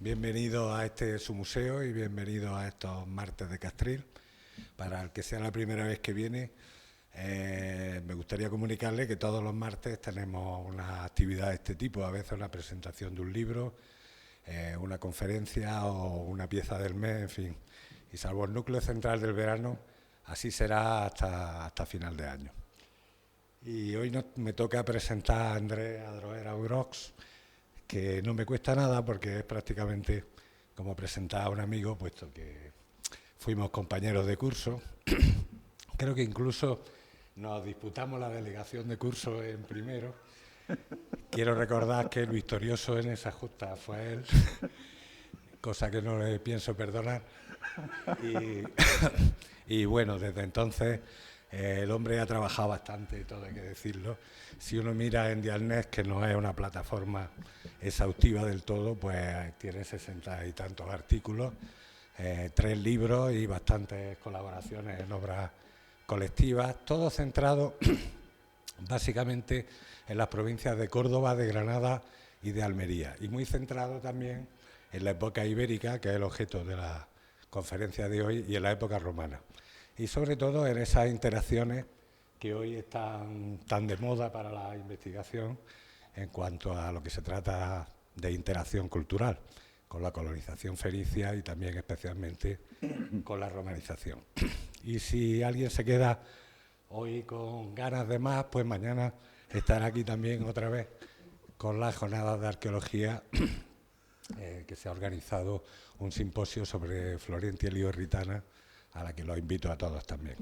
Bienvenido a este su museo y bienvenido a estos martes de Castril. Para el que sea la primera vez que viene, me gustaría comunicarle que todos los martes tenemos una actividad de este tipo, a veces una presentación de un libro, una conferencia o una pieza del mes, en fin. Y salvo el núcleo central del verano, así será hasta final de año. Y hoy me toca presentar a Andrés Adroher Urochs, que no me cuesta nada porque es prácticamente como presentar a un amigo, puesto que fuimos compañeros de curso. Creo que incluso nos disputamos la delegación de curso en primero. Quiero recordar que el victorioso en esa justa fue él, cosa que no le pienso perdonar. Y bueno, desde entonces el hombre ha trabajado bastante, todo hay que decirlo. Si uno mira en Dialnet, que no es una plataforma exhaustiva del todo, pues tiene 60 y tantos artículos, 3 libros y bastantes colaboraciones en obras colectivas, todo centrado básicamente en las provincias de Córdoba, de Granada y de Almería, y muy centrado también en la época ibérica, que es el objeto de la conferencia de hoy, y en la época romana. Y sobre todo en esas interacciones que hoy están tan de moda para la investigación en cuanto a lo que se trata de interacción cultural, con la colonización fenicia y también especialmente con la romanización. Y si alguien se queda hoy con ganas de más, pues mañana estará aquí también otra vez con las jornadas de arqueología que se ha organizado un simposio sobre Florentia Liorritana, a la que los invito a todos también.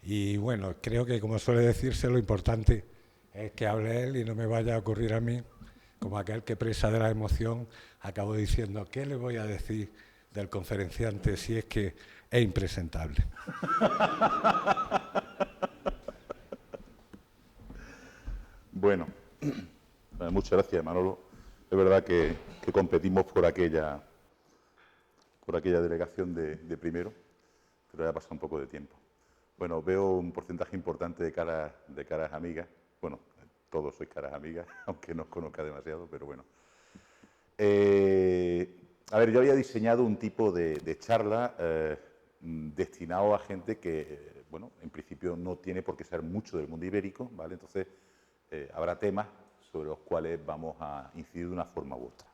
Y bueno, creo que, como suele decirse, lo importante es que hable él y no me vaya a ocurrir a mí, como aquel que, presa de la emoción, acabó diciendo: ¿qué le voy a decir del conferenciante si es que es impresentable? Bueno, muchas gracias, Manolo. Es verdad que competimos por aquella delegación de primero, pero ya ha pasado un poco de tiempo. Bueno, veo un porcentaje importante de caras amigas. Bueno, todos sois caras amigas, aunque no os conozca demasiado, pero bueno. A ver, yo había diseñado un tipo de charla destinado a gente que, bueno, en principio no tiene por qué ser mucho del mundo ibérico, ¿vale? Entonces, habrá temas sobre los cuales vamos a incidir de una forma u otra.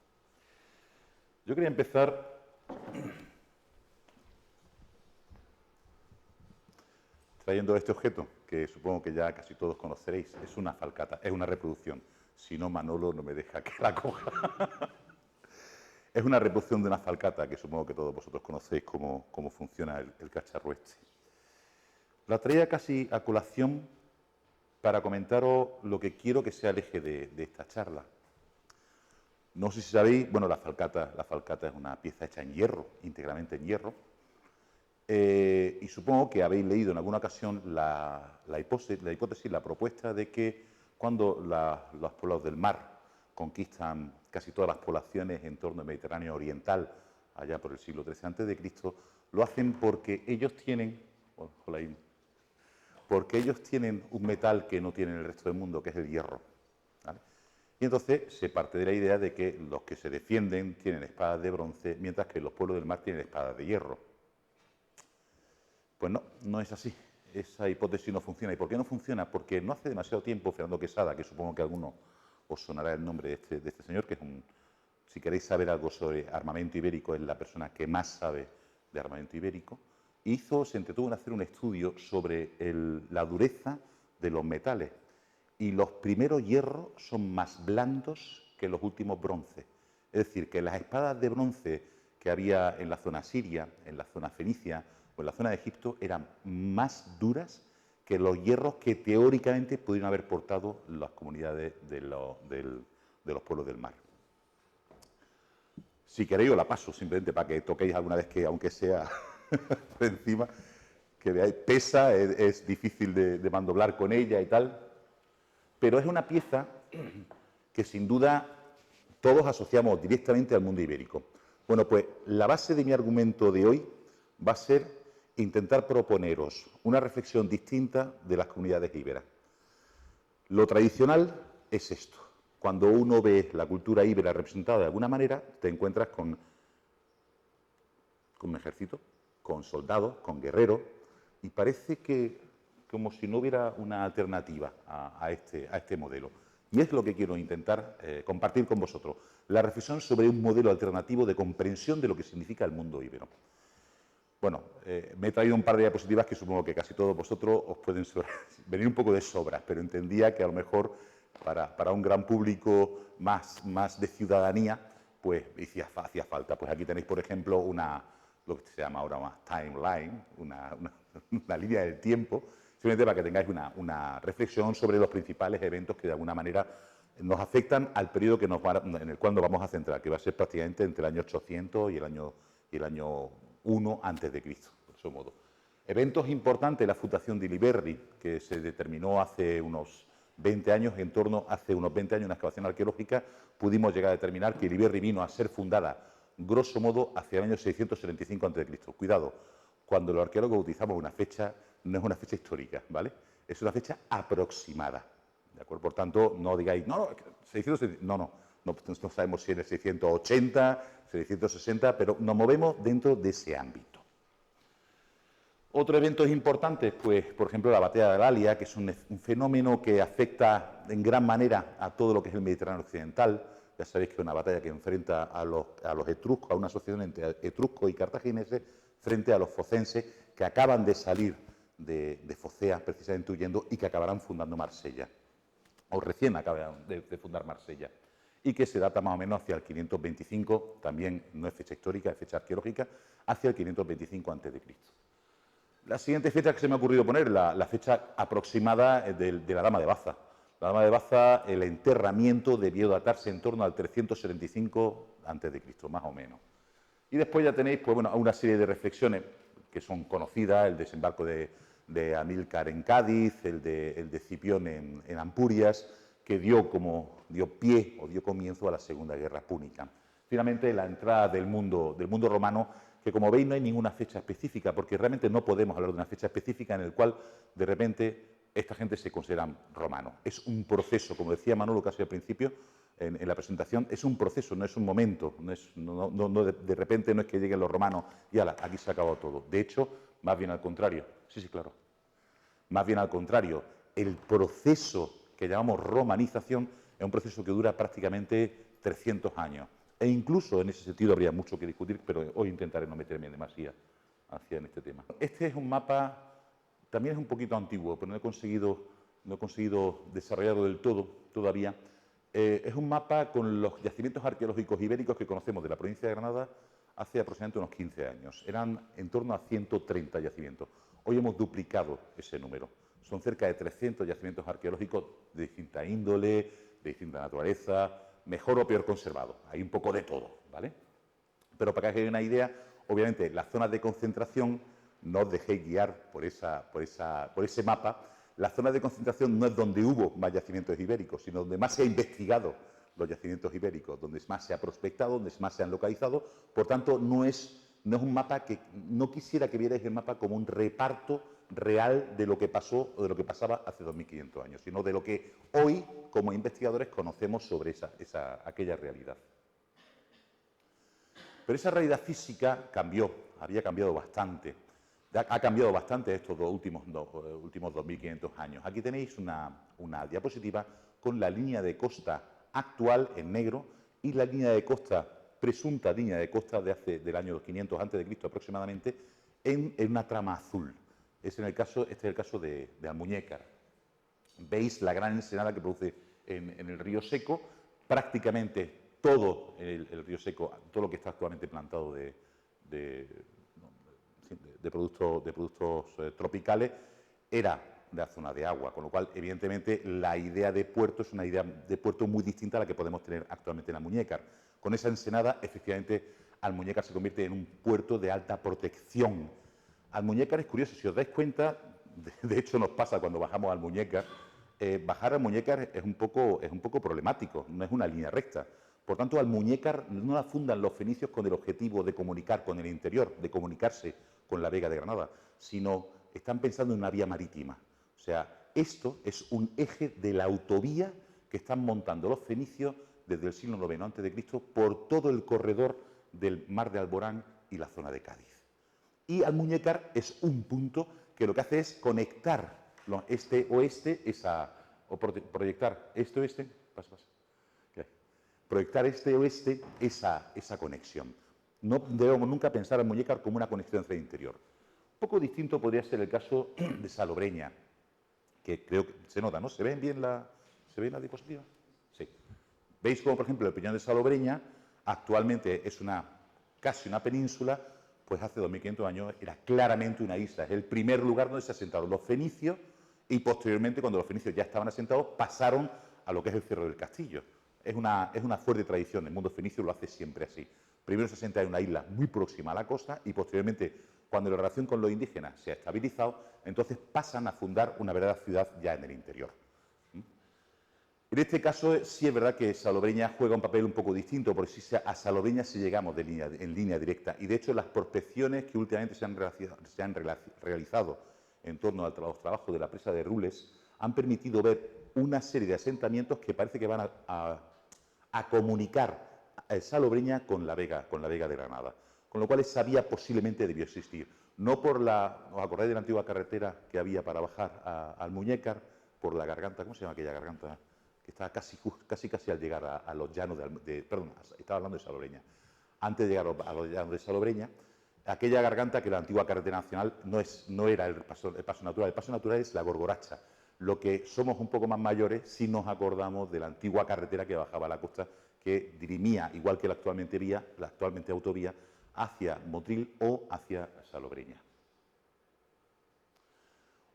Yo quería empezar trayendo este objeto, que supongo que ya casi todos conoceréis. Es una falcata, es una reproducción. Si no, Manolo no me deja que la coja. Es una reproducción de una falcata, que supongo que todos vosotros conocéis cómo funciona el cacharro este. La traía casi a colación para comentaros lo que quiero que sea el eje de esta charla. No sé si sabéis, bueno, la falcata es una pieza hecha en hierro, íntegramente en hierro, y supongo que habéis leído en alguna ocasión la hipótesis, la propuesta de que cuando los pueblos del mar conquistan casi todas las poblaciones en torno al Mediterráneo oriental, allá por el siglo XIII a.C., lo hacen porque ellos tienen, un metal que no tienen el resto del mundo, que es el hierro, ¿vale? Y entonces se parte de la idea de que los que se defienden tienen espadas de bronce, mientras que los pueblos del mar tienen espadas de hierro. Pues no, no es así. Esa hipótesis no funciona. ¿Y por qué no funciona? Porque no hace demasiado tiempo Fernando Quesada, que supongo que a alguno os sonará el nombre de este señor, que es si queréis saber algo sobre armamento ibérico, es la persona que más sabe de armamento ibérico, se entretuvo en hacer un estudio sobre la dureza de los metales. Y los primeros hierros son más blandos que los últimos bronces. Es decir, que las espadas de bronce que había en la zona siria, en la zona fenicia o en la zona de Egipto eran más duras que los hierros que teóricamente pudieron haber portado las comunidades de los pueblos del mar. Si queréis os la paso, simplemente para que toquéis alguna vez, que aunque sea por encima, que veáis, pesa, es difícil de mandoblar con ella y tal, pero es una pieza que sin duda todos asociamos directamente al mundo ibérico. Bueno, pues la base de mi argumento de hoy va a ser intentar proponeros una reflexión distinta de las comunidades íberas. Lo tradicional es esto. cuando uno ve la cultura íbera representada de alguna manera, te encuentras con un ejército, con soldados, con guerreros, y parece que como si no hubiera una alternativa a este modelo. Y es lo que quiero intentar compartir con vosotros, la reflexión sobre un modelo alternativo de comprensión de lo que significa el mundo íbero. Bueno, me he traído un par de diapositivas que supongo que casi todos vosotros os pueden venir un poco de sobras, pero entendía que a lo mejor para un gran público más de ciudadanía, pues hacía falta. Pues aquí tenéis, por ejemplo, lo que se llama ahora más timeline, una línea del tiempo, simplemente para que tengáis una reflexión sobre los principales eventos que de alguna manera nos afectan al periodo en el cual nos vamos a centrar, que va a ser prácticamente entre el año 800 y el año 1 antes de Cristo, por su modo. Eventos importantes, la fundación de Iliberri, que se determinó hace unos 20 años, hace unos 20 años, en una excavación arqueológica, pudimos llegar a determinar que Iliberri vino a ser fundada, grosso modo, hacia el año 675 a.C. Cuidado, cuando los arqueólogos utilizamos una fecha, no es una fecha histórica, ¿vale? Es una fecha aproximada, ¿de acuerdo? Por tanto, no digáis, no, 670, no sabemos si es el 680, 660, pero nos movemos dentro de ese ámbito. Otros eventos importantes, pues, por ejemplo, la batalla de Dalia, que es un fenómeno que afecta en gran manera a todo lo que es el Mediterráneo occidental. Ya sabéis que es una batalla que enfrenta a los etruscos, a una asociación entre etruscos y cartagineses, frente a los focenses, que acaban de salir de Focea, precisamente huyendo, y que acabarán fundando Marsella, o recién acaban de fundar Marsella, y que se data más o menos hacia el 525, también no es fecha histórica, es fecha arqueológica, hacia el 525 a.C. La siguiente fecha que se me ha ocurrido poner, la fecha aproximada de la Dama de Baza. La Dama de Baza, el enterramiento debió datarse en torno al 375 a.C., más o menos. Y después ya tenéis, pues bueno, una serie de reflexiones que son conocidas, el desembarco de Amílcar en Cádiz, el de Cipión en Ampurias, que dio pie o dio comienzo a la Segunda Guerra Púnica. Finalmente, la entrada del mundo romano, que como veis no hay ninguna fecha específica, porque realmente no podemos hablar de una fecha específica en el cual de repente esta gente se considera romano. Es un proceso, como decía Manolo casi al principio, en la presentación, es un proceso, no es un momento, de repente no es que lleguen los romanos y ala, aquí se ha acabado todo. De hecho, más bien al contrario. Sí, claro. Más bien al contrario, el proceso que llamamos romanización es un proceso que dura prácticamente 300 años. E incluso en ese sentido habría mucho que discutir, pero hoy intentaré no meterme demasiado en este tema. Este es un mapa, también es un poquito antiguo, pero no he conseguido desarrollarlo del todo todavía. Es un mapa con los yacimientos arqueológicos ibéricos que conocemos de la provincia de Granada hace aproximadamente unos 15 años. Eran en torno a 130 yacimientos. Hoy hemos duplicado ese número. Son cerca de 300 yacimientos arqueológicos de distinta índole, de distinta naturaleza, mejor o peor conservado. Hay un poco de todo, ¿vale? Pero para que os hagáis una idea, obviamente, las zonas de concentración, no os dejéis guiar por ese mapa. La zona de concentración no es donde hubo más yacimientos ibéricos, sino donde más se ha investigado los yacimientos ibéricos, donde más se ha prospectado, donde más se han localizado. Por tanto, no es un mapa que... No quisiera que vierais el mapa como un reparto real de lo que pasó o de lo que pasaba hace 2500 años, sino de lo que hoy, como investigadores, conocemos sobre aquella realidad. Pero esa realidad física había cambiado bastante. Ha cambiado bastante estos últimos 2500 años. Aquí tenéis una diapositiva con la línea de costa actual en negro y la línea de costa, presunta línea de costa del año 500 a.C. aproximadamente, en una trama azul. Este es el caso de Almuñécar. Veis la gran ensenada que produce en el río Seco, prácticamente todo el río Seco, todo lo que está actualmente plantado de productos tropicales, era de la zona de agua, con lo cual, evidentemente, la idea de puerto es una idea de puerto muy distinta a la que podemos tener actualmente en Almuñécar. Con esa ensenada, efectivamente, Almuñécar se convierte en un puerto de alta protección. Almuñécar es curioso, si os dais cuenta, de hecho nos pasa cuando bajamos a Almuñécar, bajar a Almuñécar es un poco problemático, no es una línea recta. Por tanto, Almuñécar no la fundan los fenicios con el objetivo de comunicar con el interior, de comunicarse con la Vega de Granada, sino están pensando en una vía marítima. O sea, esto es un eje de la autovía que están montando los fenicios desde el siglo IX a.C. por todo el corredor del mar de Alborán y la zona de Cádiz. Y Almuñécar es un punto que lo que hace es conectar este-oeste, o proyectar este-oeste, proyectar este-oeste esa conexión. No debemos nunca pensar a Almuñécar como una conexión entre el interior. Un poco distinto podría ser el caso de Salobreña, que creo que se nota, ¿no? ¿Se ve bien la diapositiva? Sí. Veis como, por ejemplo, el peñón de Salobreña actualmente es casi una península, pues hace 2500 años era claramente una isla. Es el primer lugar donde se asentaron los fenicios y posteriormente, cuando los fenicios ya estaban asentados, pasaron a lo que es el Cerro del Castillo. Es una fuerte tradición, el mundo fenicio lo hace siempre así. Primero se asenta en una isla muy próxima a la costa y posteriormente, cuando la relación con los indígenas se ha estabilizado, entonces pasan a fundar una verdadera ciudad ya en el interior. En este caso sí es verdad que Salobreña juega un papel un poco distinto, porque sí a Salobreña sí llegamos en línea directa. Y de hecho las prospecciones que últimamente se han realizado en torno a los trabajos de la presa de Rules han permitido ver una serie de asentamientos que parece que van a comunicar a Salobreña con la Vega de Granada. Con lo cual esa vía posiblemente debió existir. No por ¿os acordáis de la antigua carretera que había para bajar a Almuñécar? Por la garganta, ¿cómo se llama aquella garganta? Que está casi al llegar a los llanos perdón, estaba hablando de Salobreña. Antes de llegar a los llanos de Salobreña, aquella garganta que la antigua carretera nacional no era el paso natural. El paso natural es la Gorgoracha. Lo que somos un poco más mayores si nos acordamos de la antigua carretera que bajaba a la costa, que dirimía, igual que la actualmente autovía, hacia Motril o hacia Salobreña.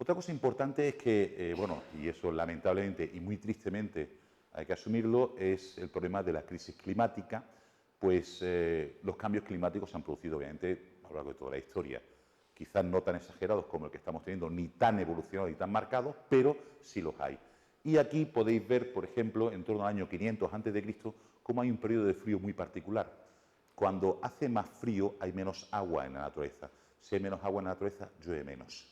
Otra cosa importante es que, y eso lamentablemente y muy tristemente hay que asumirlo, es el problema de la crisis climática, pues los cambios climáticos se han producido obviamente a lo largo de toda la historia. Quizás no tan exagerados como el que estamos teniendo, ni tan evolucionados ni tan marcados, pero sí los hay. Y aquí podéis ver, por ejemplo, en torno al año 500 a.C., cómo hay un periodo de frío muy particular. Cuando hace más frío hay menos agua en la naturaleza. Si hay menos agua en la naturaleza, llueve menos.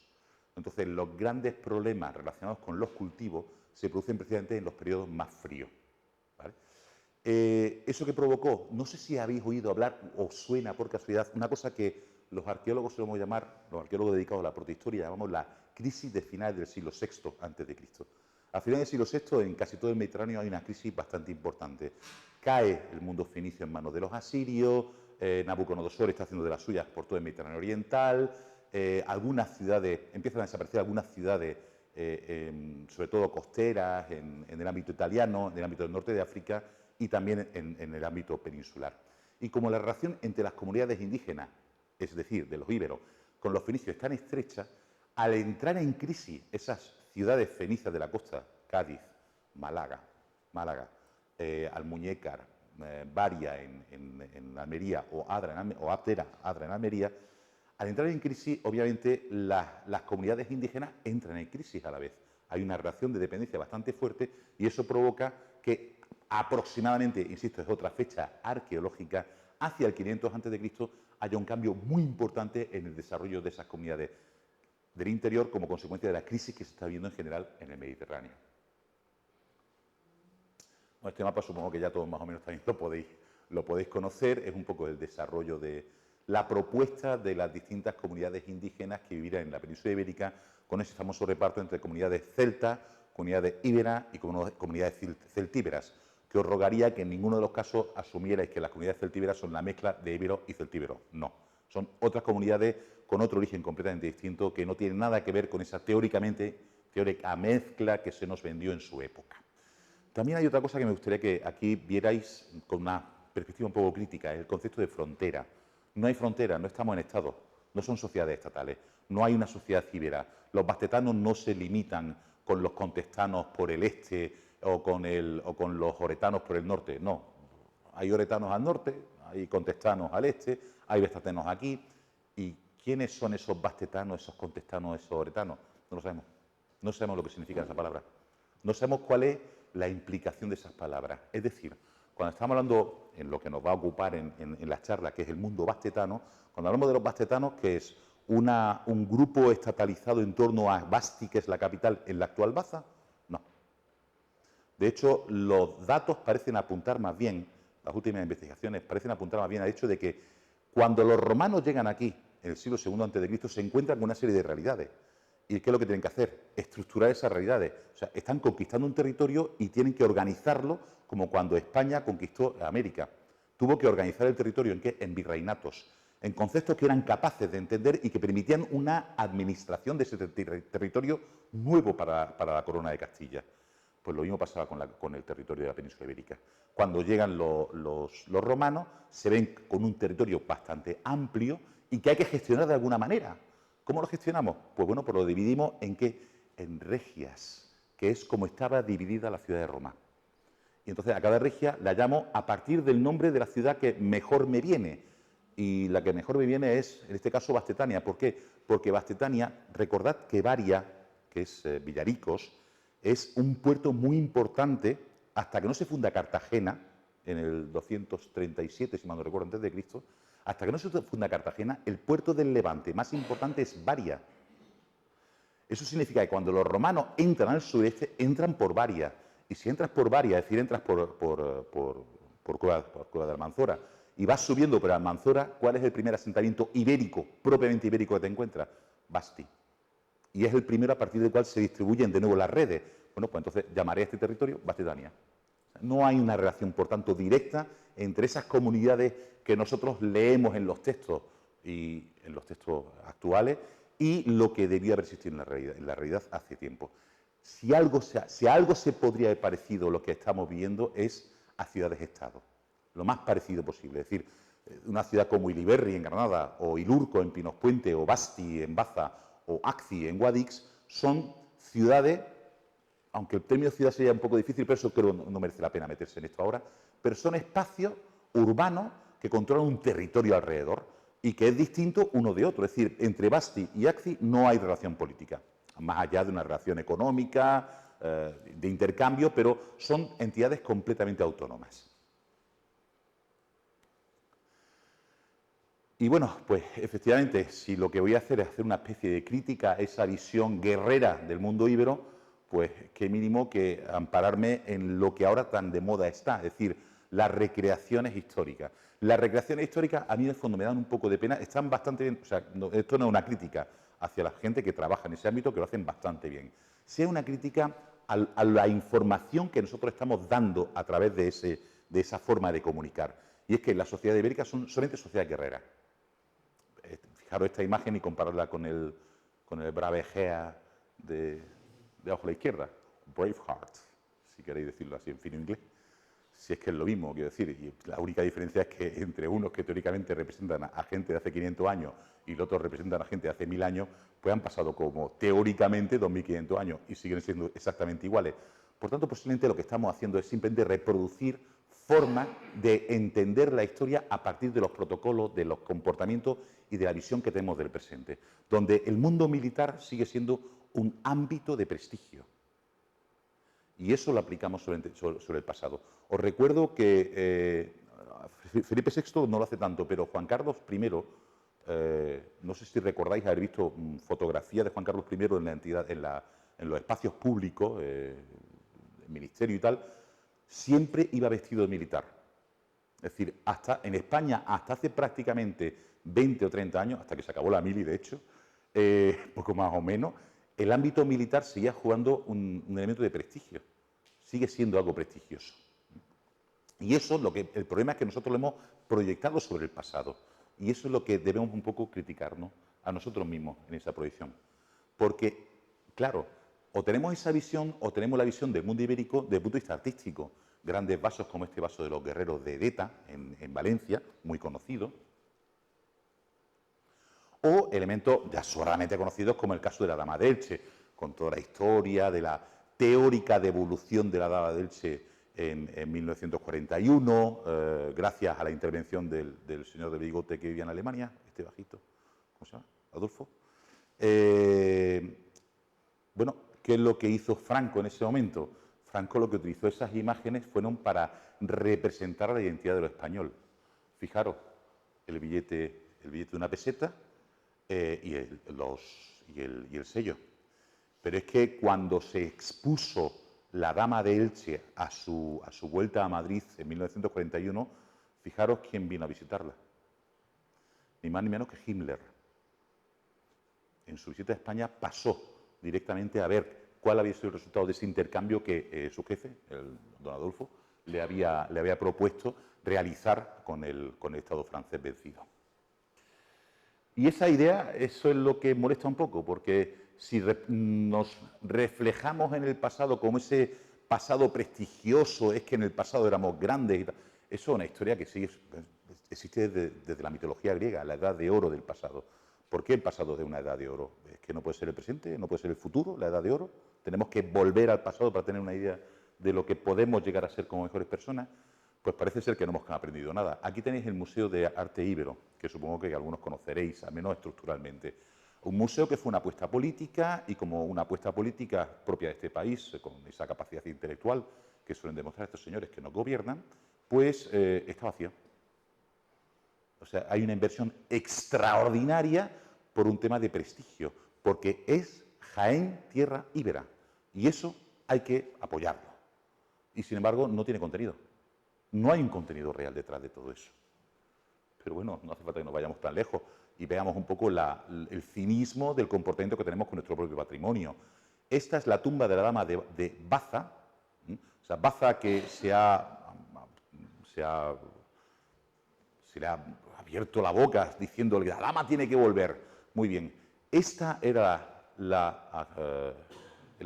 Entonces, los grandes problemas relacionados con los cultivos se producen precisamente en los periodos más fríos, ¿vale? Eso que provocó, no sé si habéis oído hablar o suena por casualidad, una cosa que los arqueólogos solemos llamar, los arqueólogos dedicados a la protohistoria, llamamos la crisis de finales del siglo VI a.C. A finales del siglo VI, en casi todo el Mediterráneo hay una crisis bastante importante. Cae el mundo fenicio en manos de los asirios, Nabucodonosor está haciendo de las suyas por todo el Mediterráneo oriental, algunas ciudades, empiezan a desaparecer algunas ciudades, sobre todo costeras, en el ámbito italiano, en el ámbito del norte de África y también en el ámbito peninsular. Y como la relación entre las comunidades indígenas, es decir, de los íberos, con los fenicios es tan estrecha, al entrar en crisis esas ciudades fenicias de la costa, Cádiz, Málaga, Almuñécar, Baria en Almería o Abdera, Adra en Almería, al entrar en crisis, obviamente, las comunidades indígenas entran en crisis a la vez. Hay una relación de dependencia bastante fuerte y eso provoca que aproximadamente, insisto, es otra fecha arqueológica, hacia el 500 a.C. haya un cambio muy importante en el desarrollo de esas comunidades del interior como consecuencia de la crisis que se está viendo en general en el Mediterráneo. Bueno, este mapa supongo que ya todos más o menos también lo podéis conocer, es un poco el desarrollo de la propuesta de las distintas comunidades indígenas que vivirán en la península ibérica con ese famoso reparto entre comunidades celtas, comunidades íberas y comunidades celtíberas, que os rogaría que en ninguno de los casos asumierais que las comunidades celtíberas son la mezcla de íberos y celtíberos. No, son otras comunidades con otro origen completamente distinto que no tienen nada que ver con esa teórica mezcla que se nos vendió en su época. También hay otra cosa que me gustaría que aquí vierais con una perspectiva un poco crítica, el concepto de frontera. No hay frontera, no estamos en estados, no son sociedades estatales, no hay una sociedad íbera. Los bastetanos no se limitan con los contestanos por el este o con los oretanos por el norte, no. Hay oretanos al norte, hay contestanos al este, hay bastetanos aquí. ¿Y quiénes son esos bastetanos, esos contestanos, esos oretanos? No lo sabemos. No sabemos lo que significa esa palabra. No sabemos cuál es la implicación de esas palabras. Es decir, cuando estamos hablando, en lo que nos va a ocupar en la charla, que es el mundo bastetano, cuando hablamos de los bastetanos, que es un grupo estatalizado en torno a Basti, que es la capital en la actual Baza, no. De hecho, los datos parecen apuntar más bien, las últimas investigaciones parecen apuntar más bien al hecho de que cuando los romanos llegan aquí, en el siglo II a.C., se encuentran con una serie de realidades. ¿Y qué es lo que tienen que hacer? Estructurar esas realidades. O sea, están conquistando un territorio y tienen que organizarlo como cuando España conquistó América. Tuvo que organizar el territorio ¿en qué? En virreinatos, en conceptos que eran capaces de entender y que permitían una administración de ese territorio nuevo para la corona de Castilla. Pues lo mismo pasaba con el territorio de la península ibérica. Cuando llegan los romanos, se ven con un territorio bastante amplio y que hay que gestionar de alguna manera. ¿Cómo lo gestionamos? Pues bueno, pues lo dividimos en ¿qué? En regias, que es como estaba dividida la ciudad de Roma. Y entonces a cada regia la llamo a partir del nombre de la ciudad que mejor me viene. Y la que mejor me viene es, en este caso, Bastetania. ¿Por qué? Porque Bastetania, recordad que Varia, que es Villaricos, es un puerto muy importante hasta que no se funda Cartagena, en el 237, si mal no recuerdo, antes de Cristo. Hasta que no se funda Cartagena, el puerto del Levante más importante es Varia. Eso significa que cuando los romanos entran al sureste, entran por Varia. Y si entras por Varia, es decir, entras por Cueva de Almanzora, y vas subiendo por Almanzora, ¿cuál es el primer asentamiento ibérico, propiamente ibérico que te encuentras? Basti. Y es el primero a partir del cual se distribuyen de nuevo las redes. Bueno, pues entonces llamaré a este territorio Bastetania. No hay una relación, por tanto, directa entre esas comunidades que nosotros leemos en los textos y en los textos actuales y lo que debía haber existido en la realidad hace tiempo. Si a algo se podría haber parecido lo que estamos viendo es a ciudades-estado, lo más parecido posible. Es decir, una ciudad como Iliberri en Granada, o Ilurco en Pinos Puente, o Basti en Baza, o Acci en Guadix, son ciudades, aunque el término ciudad sería un poco difícil, pero eso creo no merece la pena meterse en esto ahora, pero son espacios urbanos que controlan un territorio alrededor y que es distinto uno de otro. Es decir, entre Basti y Acci no hay relación política, más allá de una relación económica, de intercambio, pero son entidades completamente autónomas. Y bueno, pues efectivamente, si lo que voy a hacer es hacer una especie de crítica a esa visión guerrera del mundo íbero, pues qué mínimo que ampararme en lo que ahora tan de moda está, es decir, las recreaciones históricas. Las recreaciones históricas a mí en el fondo me dan un poco de pena, están bastante bien, o sea, esto no es una crítica hacia la gente que trabaja en ese ámbito, que lo hacen bastante bien. Sea una crítica a la información que nosotros estamos dando a través de esa forma de comunicar. Y es que las sociedades ibéricas son solamente sociedades guerreras. Fijaros esta imagen y compararla con el Brave Egea de abajo a la izquierda, Braveheart, si queréis decirlo así en fino inglés. Si es que es lo mismo, quiero decir, y la única diferencia es que entre unos que teóricamente representan a gente de hace 500 años y los otros representan a gente de hace 1000 años, pues han pasado como teóricamente 2500 años y siguen siendo exactamente iguales. Por tanto, posiblemente lo que estamos haciendo es simplemente reproducir formas de entender la historia a partir de los protocolos, de los comportamientos y de la visión que tenemos del presente, donde el mundo militar sigue siendo un ámbito de prestigio. Y eso lo aplicamos sobre el pasado. Os recuerdo que Felipe VI no lo hace tanto, pero Juan Carlos I, no sé si recordáis haber visto fotografías de Juan Carlos I en la entidad, en los espacios públicos, el ministerio y tal, siempre iba vestido de militar. Es decir, en España, hasta hace prácticamente 20 o 30 años, hasta que se acabó la mili, de hecho, poco más o menos, el ámbito militar seguía jugando un elemento de prestigio. Sigue siendo algo prestigioso. Y eso, el problema es que nosotros lo hemos proyectado sobre el pasado. Y eso es lo que debemos un poco criticarnos a nosotros mismos en esa proyección. Porque, claro, o tenemos esa visión o tenemos la visión del mundo ibérico desde el punto de vista artístico. Grandes vasos como este vaso de los guerreros de Edeta, en Valencia, muy conocido. O elementos ya sobradamente conocidos como el caso de la Dama de Elche, con toda la historia de la teórica devolución de la Dama de Elche en 1941, gracias a la intervención del señor de bigote que vivía en Alemania, este bajito, ¿cómo se llama? Adolfo. Bueno, ¿qué es lo que hizo Franco en ese momento? Franco lo que utilizó esas imágenes fueron para representar la identidad de lo español. Fijaros, el billete de una peseta y el sello. Pero es que cuando se expuso la Dama de Elche a su vuelta a Madrid en 1941, fijaros quién vino a visitarla. Ni más ni menos que Himmler. En su visita a España pasó directamente a ver cuál había sido el resultado de ese intercambio que su jefe, el don Adolfo, le había propuesto realizar con el Estado francés vencido. Y esa idea, eso es lo que molesta un poco, porque si nos reflejamos en el pasado como ese pasado prestigioso, es que en el pasado éramos grandes, y tal, eso es una historia que sigue, existe desde la mitología griega, la edad de oro del pasado. ¿Por qué el pasado es de una edad de oro? ¿Es que no puede ser el presente, no puede ser el futuro, la edad de oro? ¿Tenemos que volver al pasado para tener una idea de lo que podemos llegar a ser como mejores personas? Pues parece ser que no hemos aprendido nada. Aquí tenéis el Museo de Arte Íbero, que supongo que algunos conoceréis, al menos estructuralmente. Un museo que fue una apuesta política, y como una apuesta política propia de este país, con esa capacidad intelectual que suelen demostrar estos señores que nos gobiernan, pues está vacío. O sea, hay una inversión extraordinaria por un tema de prestigio, porque es Jaén, tierra íbera, y eso hay que apoyarlo. Y sin embargo, no tiene contenido. No hay un contenido real detrás de todo eso. Pero bueno, no hace falta que nos vayamos tan lejos y veamos un poco el cinismo del comportamiento que tenemos con nuestro propio patrimonio. Esta es la tumba de la dama de Baza, o sea, Baza que se le ha abierto la boca diciendo que la dama tiene que volver. Muy bien, esta era el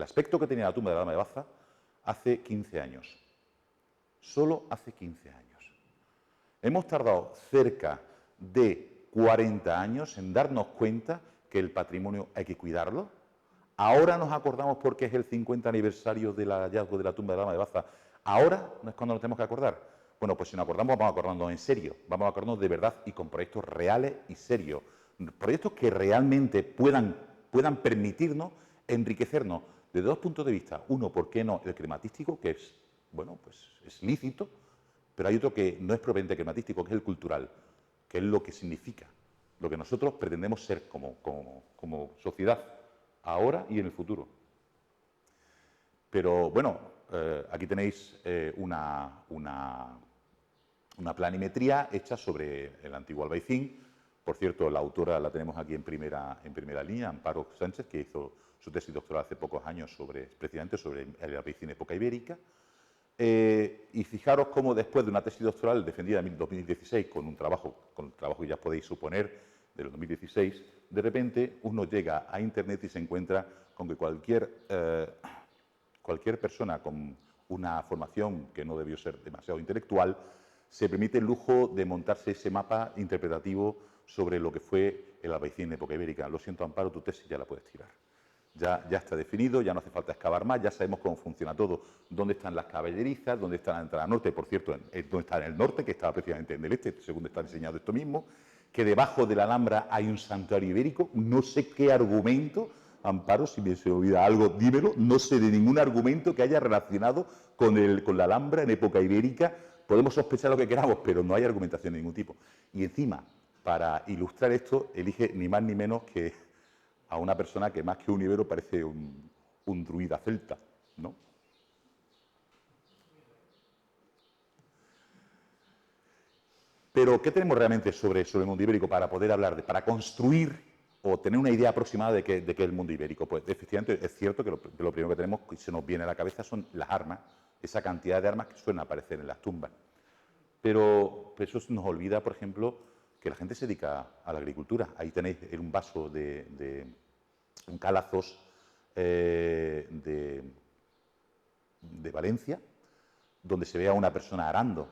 aspecto que tenía la tumba de la dama de Baza hace 15 años. Solo hace 15 años. Hemos tardado cerca de 40 años en darnos cuenta que el patrimonio hay que cuidarlo. Ahora nos acordamos porque es el 50 aniversario del hallazgo de la tumba de la dama de Baza. Ahora no es cuando nos tenemos que acordar. Bueno, pues si nos acordamos, vamos a acordarnos en serio. Vamos a acordarnos de verdad y con proyectos reales y serios. Proyectos que realmente puedan permitirnos enriquecernos desde dos puntos de vista. Uno, ¿por qué no? El crematístico, que es, bueno, pues es lícito, pero hay otro que no es propiamente crematístico, que es el cultural, que es lo que significa, lo que nosotros pretendemos ser como sociedad, ahora y en el futuro. Pero bueno, aquí tenéis una planimetría hecha sobre el antiguo Albaicín. Por cierto, la autora la tenemos aquí en primera línea, Amparo Sánchez, que hizo su tesis doctoral hace pocos años precisamente sobre el Albaicín época ibérica. Y fijaros cómo después de una tesis doctoral defendida en 2016 con el trabajo que ya podéis suponer del 2016, de repente uno llega a Internet y se encuentra con que cualquier persona con una formación que no debió ser demasiado intelectual se permite el lujo de montarse ese mapa interpretativo sobre lo que fue el Albaicín en época ibérica. Lo siento, Amparo, tu tesis ya la puedes tirar. Ya está definido, ya no hace falta excavar más, ya sabemos cómo funciona todo, dónde están las caballerizas, dónde está la entrada norte, por cierto, dónde está en el norte, que estaba precisamente en el este, según está diseñado esto mismo, que debajo de la Alhambra hay un santuario ibérico. No sé qué argumento, Amparo, si me se olvida algo, dímelo, no sé de ningún argumento que haya relacionado con la Alhambra en época ibérica. Podemos sospechar lo que queramos, pero no hay argumentación de ningún tipo. Y encima, para ilustrar esto, elige ni más ni menos que a una persona que más que un ibero parece un druida celta, ¿no? Pero, ¿qué tenemos realmente sobre el mundo ibérico para poder hablar para construir o tener una idea aproximada de qué es el mundo ibérico? Pues, efectivamente, es cierto que lo primero que tenemos que se nos viene a la cabeza son las armas, esa cantidad de armas que suelen aparecer en las tumbas. Pero eso nos olvida, por ejemplo, que la gente se dedica a la agricultura. Ahí tenéis un vaso de Calazos de Valencia, donde se ve a una persona arando.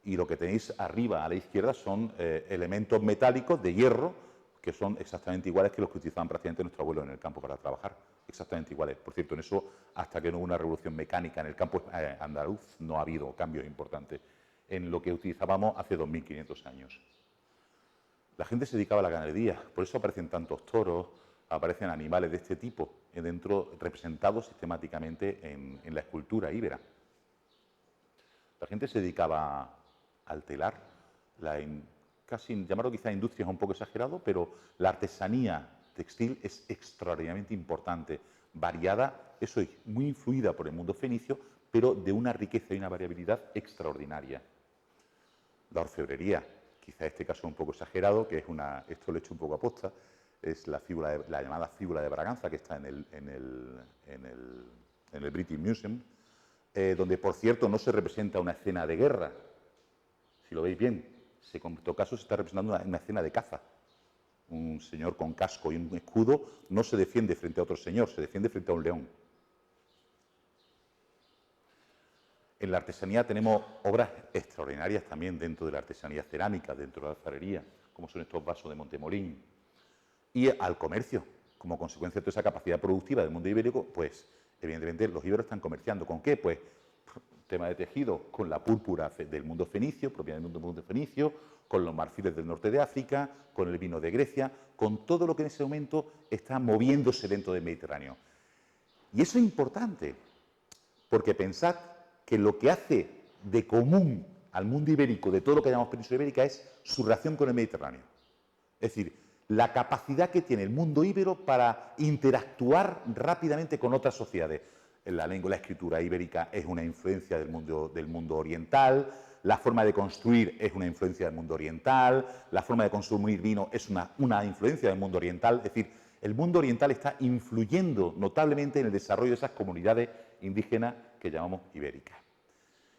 Y lo que tenéis arriba a la izquierda son elementos metálicos de hierro que son exactamente iguales que los que utilizaban prácticamente nuestro abuelo en el campo para trabajar. Exactamente iguales. Por cierto, en eso, hasta que no hubo una revolución mecánica en el campo andaluz, no ha habido cambios importantes en lo que utilizábamos hace 2.500 años. La gente se dedicaba a la ganadería, por eso aparecen tantos toros, aparecen animales de este tipo representados sistemáticamente en la escultura íbera. La gente se dedicaba al telar, casi llamarlo quizá industria es un poco exagerado, pero la artesanía textil es extraordinariamente importante variada, eso es, muy influida por el mundo fenicio, pero de una riqueza y una variabilidad extraordinaria. La orfebrería, quizá este caso un poco exagerado, que es esto lo he hecho un poco aposta, es la llamada fíbula de Braganza, que está en el British Museum, donde, por cierto, no se representa una escena de guerra. Si lo veis bien, en todo caso se está representando una escena de caza. Un señor con casco y un escudo no se defiende frente a otro señor, se defiende frente a un león. En la artesanía tenemos obras extraordinarias también dentro de la artesanía cerámica, dentro de la alfarería, como son estos vasos de Montemolín. Y al comercio, como consecuencia de toda esa capacidad productiva del mundo ibérico, pues evidentemente los íberos están comerciando. ¿Con qué? Pues tema de tejido, con la púrpura del mundo fenicio, propiamente del mundo fenicio, con los marfiles del norte de África, con el vino de Grecia, con todo lo que en ese momento está moviéndose dentro del Mediterráneo. Y eso es importante, porque pensad que lo que hace de común al mundo ibérico, de todo lo que llamamos península ibérica, es su relación con el Mediterráneo. Es decir, la capacidad que tiene el mundo íbero para interactuar rápidamente con otras sociedades. La lengua y la escritura ibérica es una influencia del mundo oriental, la forma de construir es una influencia del mundo oriental, la forma de consumir vino es una influencia del mundo oriental. Es decir, el mundo oriental está influyendo notablemente en el desarrollo de esas comunidades indígenas que llamamos ibéricas.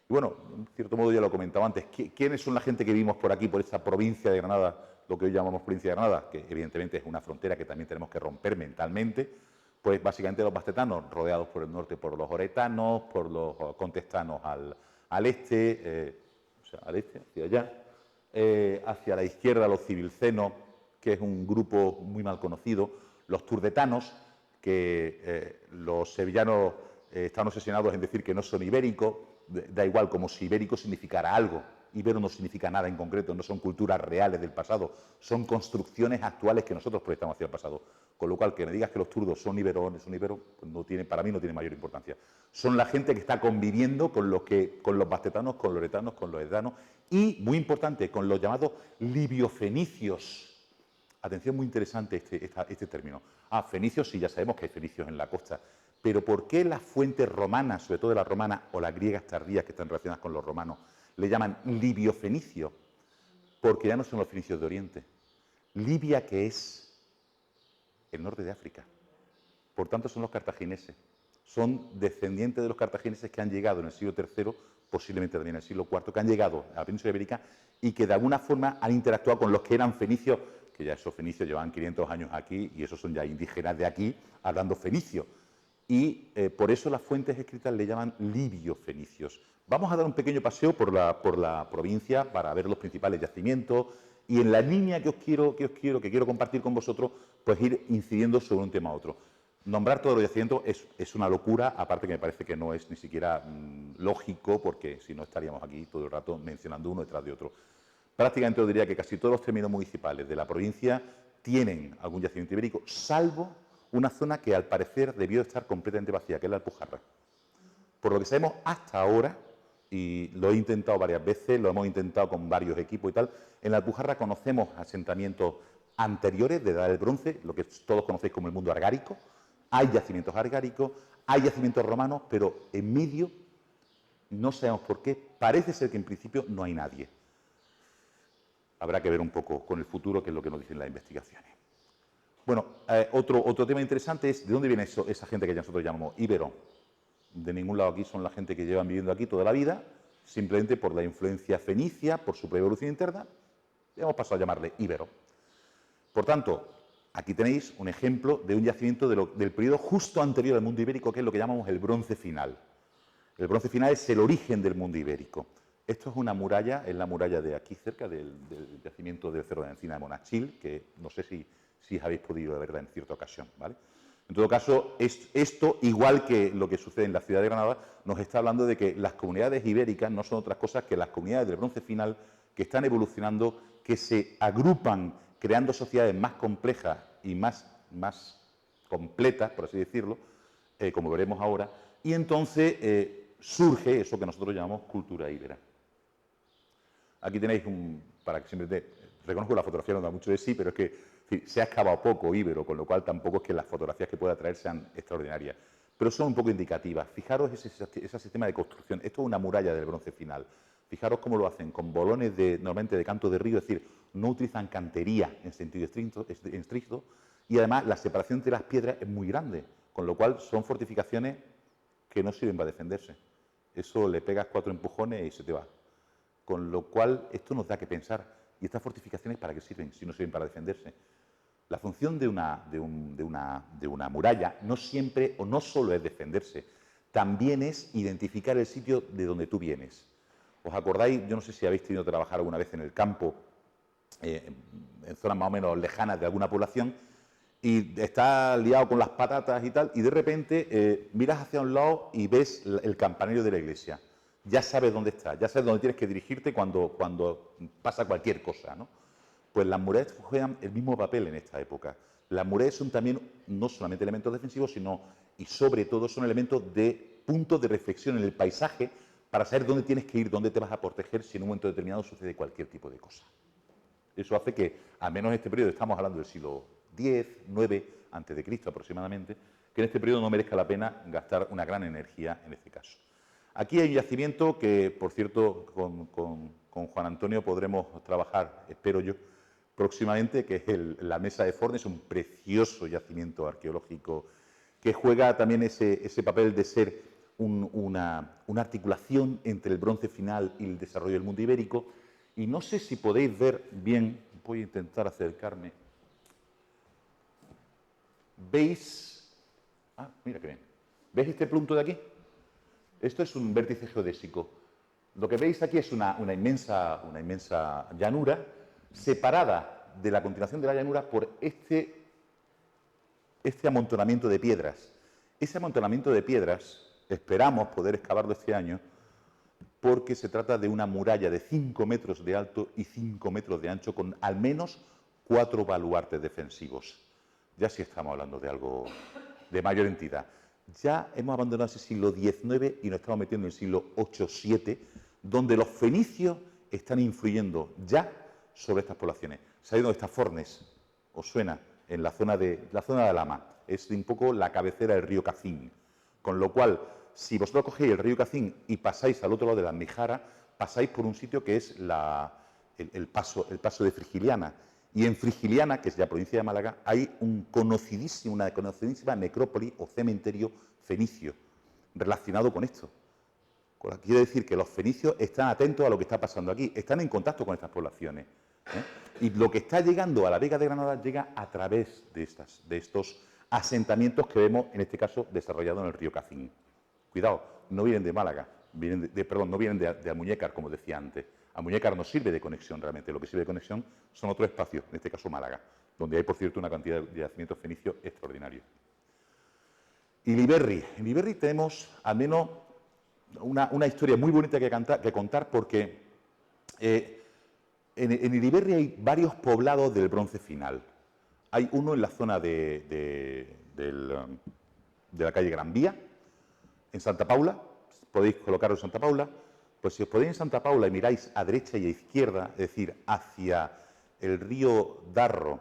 Y bueno, en cierto modo ya lo comentaba antes, ¿quiénes son la gente que vivimos por aquí, por esta provincia de Granada, lo que hoy llamamos provincia de Granada, que evidentemente es una frontera que también tenemos que romper mentalmente? Pues básicamente los bastetanos, rodeados por el norte por los oretanos, por los contestanos al este, o sea, al este, hacia allá, hacia la izquierda los civilcenos, que es un grupo muy mal conocido, los turdetanos, que los sevillanos están obsesionados en decir que no son ibéricos, da igual, como si ibérico significara algo. Ibero no significa nada en concreto, no son culturas reales del pasado, son construcciones actuales que nosotros proyectamos hacia el pasado. Con lo cual, que me digas que los turdos son iberos, pues para mí no tiene mayor importancia. Son la gente que está conviviendo con los bastetanos, con los loretanos, con los edanos y, muy importante, con los llamados libiofenicios. Atención, muy interesante este término. Fenicios, sí, ya sabemos que hay fenicios en la costa, pero ¿por qué las fuentes romanas, sobre todo las romanas o las griegas tardías que están relacionadas con los romanos, le llaman libiofenicio? Porque ya no son los fenicios de Oriente. Libia, que es el norte de África. Por tanto, son los cartagineses. Son descendientes de los cartagineses que han llegado en el siglo III, posiblemente también en el siglo IV, que han llegado a la península ibérica y que de alguna forma han interactuado con los que eran fenicios, que ya esos fenicios llevaban 500 años aquí y esos son ya indígenas de aquí, hablando fenicio. Y por eso las fuentes escritas le llaman libiofenicios. Vamos a dar un pequeño paseo por la provincia para ver los principales yacimientos y en la línea que quiero compartir con vosotros, pues ir incidiendo sobre un tema a otro. Nombrar todos los yacimientos es una locura, aparte que me parece que no es ni siquiera lógico, porque si no estaríamos aquí todo el rato mencionando uno detrás de otro. Prácticamente os diría que casi todos los términos municipales de la provincia tienen algún yacimiento ibérico, salvo una zona que al parecer debió estar completamente vacía, que es la Alpujarra. Por lo que sabemos hasta ahora, y lo he intentado varias veces, lo hemos intentado con varios equipos y tal, en la Alpujarra conocemos asentamientos anteriores de Edad del Bronce, lo que todos conocéis como el mundo argárico. Hay yacimientos argáricos, hay yacimientos romanos, pero en medio no sabemos por qué. Parece ser que en principio no hay nadie. Habrá que ver un poco con el futuro qué es lo que nos dicen las investigaciones. Bueno, otro tema interesante es de dónde viene esa gente que nosotros llamamos íbero. De ningún lado aquí son la gente que llevan viviendo aquí toda la vida, simplemente por la influencia fenicia, por su evolución interna, hemos pasado a llamarle íbero. Por tanto, aquí tenéis un ejemplo de un yacimiento del periodo justo anterior al mundo ibérico, que es lo que llamamos el bronce final. El bronce final es el origen del mundo ibérico. Esto es una muralla, es la muralla de aquí cerca, del yacimiento del Cerro de la Encina de Monachil, que no sé si habéis podido verla en cierta ocasión, ¿vale? En todo caso, esto, igual que lo que sucede en la ciudad de Granada, nos está hablando de que las comunidades ibéricas no son otras cosas que las comunidades del bronce final que están evolucionando, que se agrupan creando sociedades más complejas y más completas, por así decirlo, como veremos ahora, y entonces surge eso que nosotros llamamos cultura íbera. Aquí tenéis para que simplemente reconozco la fotografía no da mucho de sí, pero es que Es decir, se ha excavado poco íbero, con lo cual tampoco es que las fotografías que pueda traer sean extraordinarias, pero son un poco indicativas. Fijaros ese sistema de construcción. Esto es una muralla del bronce final. Fijaros cómo lo hacen, con bolones normalmente de canto de río, es decir, no utilizan cantería en sentido estricto, y además la separación entre las piedras es muy grande, con lo cual son fortificaciones que no sirven para defenderse. Eso le pegas 4 empujones y se te va. Con lo cual, esto nos da que pensar. ¿Y estas fortificaciones para qué sirven si no sirven para defenderse? La función de una muralla no siempre o no solo es defenderse, también es identificar el sitio de donde tú vienes. ¿Os acordáis? Yo no sé si habéis tenido que trabajar alguna vez en el campo, en zonas más o menos lejanas de alguna población, y estás liado con las patatas y tal, y de repente miras hacia un lado y ves el campanario de la iglesia. Ya sabes dónde está, ya sabes dónde tienes que dirigirte cuando pasa cualquier cosa, ¿no? Pues las murallas juegan el mismo papel en esta época. Las murallas son también no solamente elementos defensivos, sino y sobre todo son elementos de puntos de reflexión en el paisaje para saber dónde tienes que ir, dónde te vas a proteger si en un momento determinado sucede cualquier tipo de cosa. Eso hace que, al menos en este periodo, estamos hablando del siglo X, IX a.C. aproximadamente, que en este periodo no merezca la pena gastar una gran energía en este caso. Aquí hay un yacimiento que, por cierto, con Juan Antonio podremos trabajar, espero yo, próximamente, que es la Mesa de Fornes, un precioso yacimiento arqueológico que juega también ese papel de ser una articulación entre el bronce final y el desarrollo del mundo ibérico. Y no sé si podéis ver bien, voy a intentar acercarme. ¿Veis? Ah, mira qué bien. ¿Veis este punto de aquí? Esto es un vértice geodésico. Lo que veis aquí es una inmensa llanura separada de la continuación de la llanura por este amontonamiento de piedras. Ese amontonamiento de piedras esperamos poder excavarlo este año porque se trata de una muralla de 5 metros de alto y 5 metros de ancho con al menos 4 baluartes defensivos. Ya sí estamos hablando de algo de mayor entidad. Ya hemos abandonado ese siglo XIX y nos estamos metiendo en el siglo VIII-VII, donde los fenicios están influyendo ya sobre estas poblaciones. ¿Sabéis dónde está Fornes? ¿Os suena? En la zona de Alhama. Es un poco la cabecera del río Cacín. Con lo cual, si vosotros cogéis el río Cacín y pasáis al otro lado de la Mijara, pasáis por un sitio que es el paso de Frigiliana. Y en Frigiliana, que es la provincia de Málaga, hay una conocidísima necrópolis o cementerio fenicio relacionado con esto. Quiere decir que los fenicios están atentos a lo que está pasando aquí, están en contacto con estas poblaciones. Y lo que está llegando a la Vega de Granada llega a través de estos asentamientos que vemos, en este caso, desarrollados en el río Cacín. Cuidado, no vienen de Málaga, no vienen de Almuñécar, como decía antes. Almuñécar no sirve de conexión realmente, lo que sirve de conexión son otros espacios, en este caso Málaga, donde hay, por cierto, una cantidad de yacimientos fenicios extraordinarios. Y Iliberri. En Iliberri tenemos al menos una historia muy bonita que contar porque en Iliberri hay varios poblados del bronce final. Hay uno en la zona de la calle Gran Vía, en Santa Paula, podéis colocaros en Santa Paula, pues si os podéis en Santa Paula y miráis a derecha y a izquierda, es decir, hacia el río Darro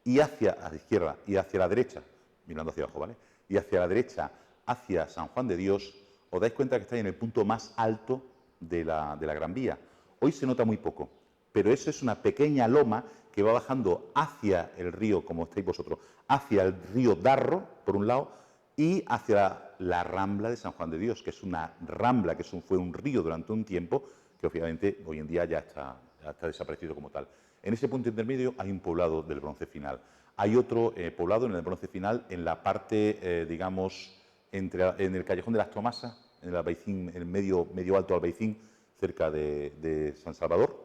y hacia la izquierda y hacia la derecha, mirando hacia abajo, ¿vale? Y hacia la derecha, hacia San Juan de Dios, os dais cuenta que estáis en el punto más alto de la Gran Vía. Hoy se nota muy poco, pero eso es una pequeña loma que va bajando hacia el río, como estáis vosotros, hacia el río Darro, por un lado, y hacia la Rambla de San Juan de Dios, que es una rambla, que fue un río durante un tiempo, que obviamente hoy en día ya está desaparecido como tal. En ese punto intermedio hay un poblado del bronce final. Hay otro poblado en el bronce final, en la parte, digamos, en el Callejón de las Tomasas, en el Albaicín, en el medio alto Albaicín, cerca de San Salvador,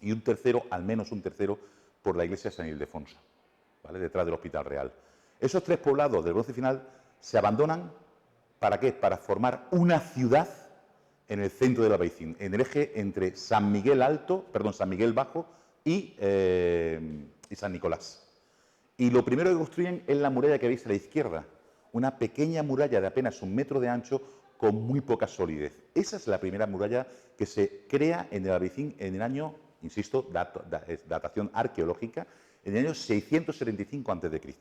y un tercero, al menos un tercero, por la iglesia de San Ildefonso, ¿vale? Detrás del Hospital Real. Esos 3 poblados del bronce final se abandonan, ¿para qué? Para formar una ciudad en el centro del Albaicín, en el eje entre San Miguel Bajo y San Nicolás. Y lo primero que construyen es la muralla que veis a la izquierda, una pequeña muralla de apenas 1 metro de ancho con muy poca solidez. Esa es la primera muralla que se crea en el Albaicín en el año, insisto, datación arqueológica, en el año 675 a.C.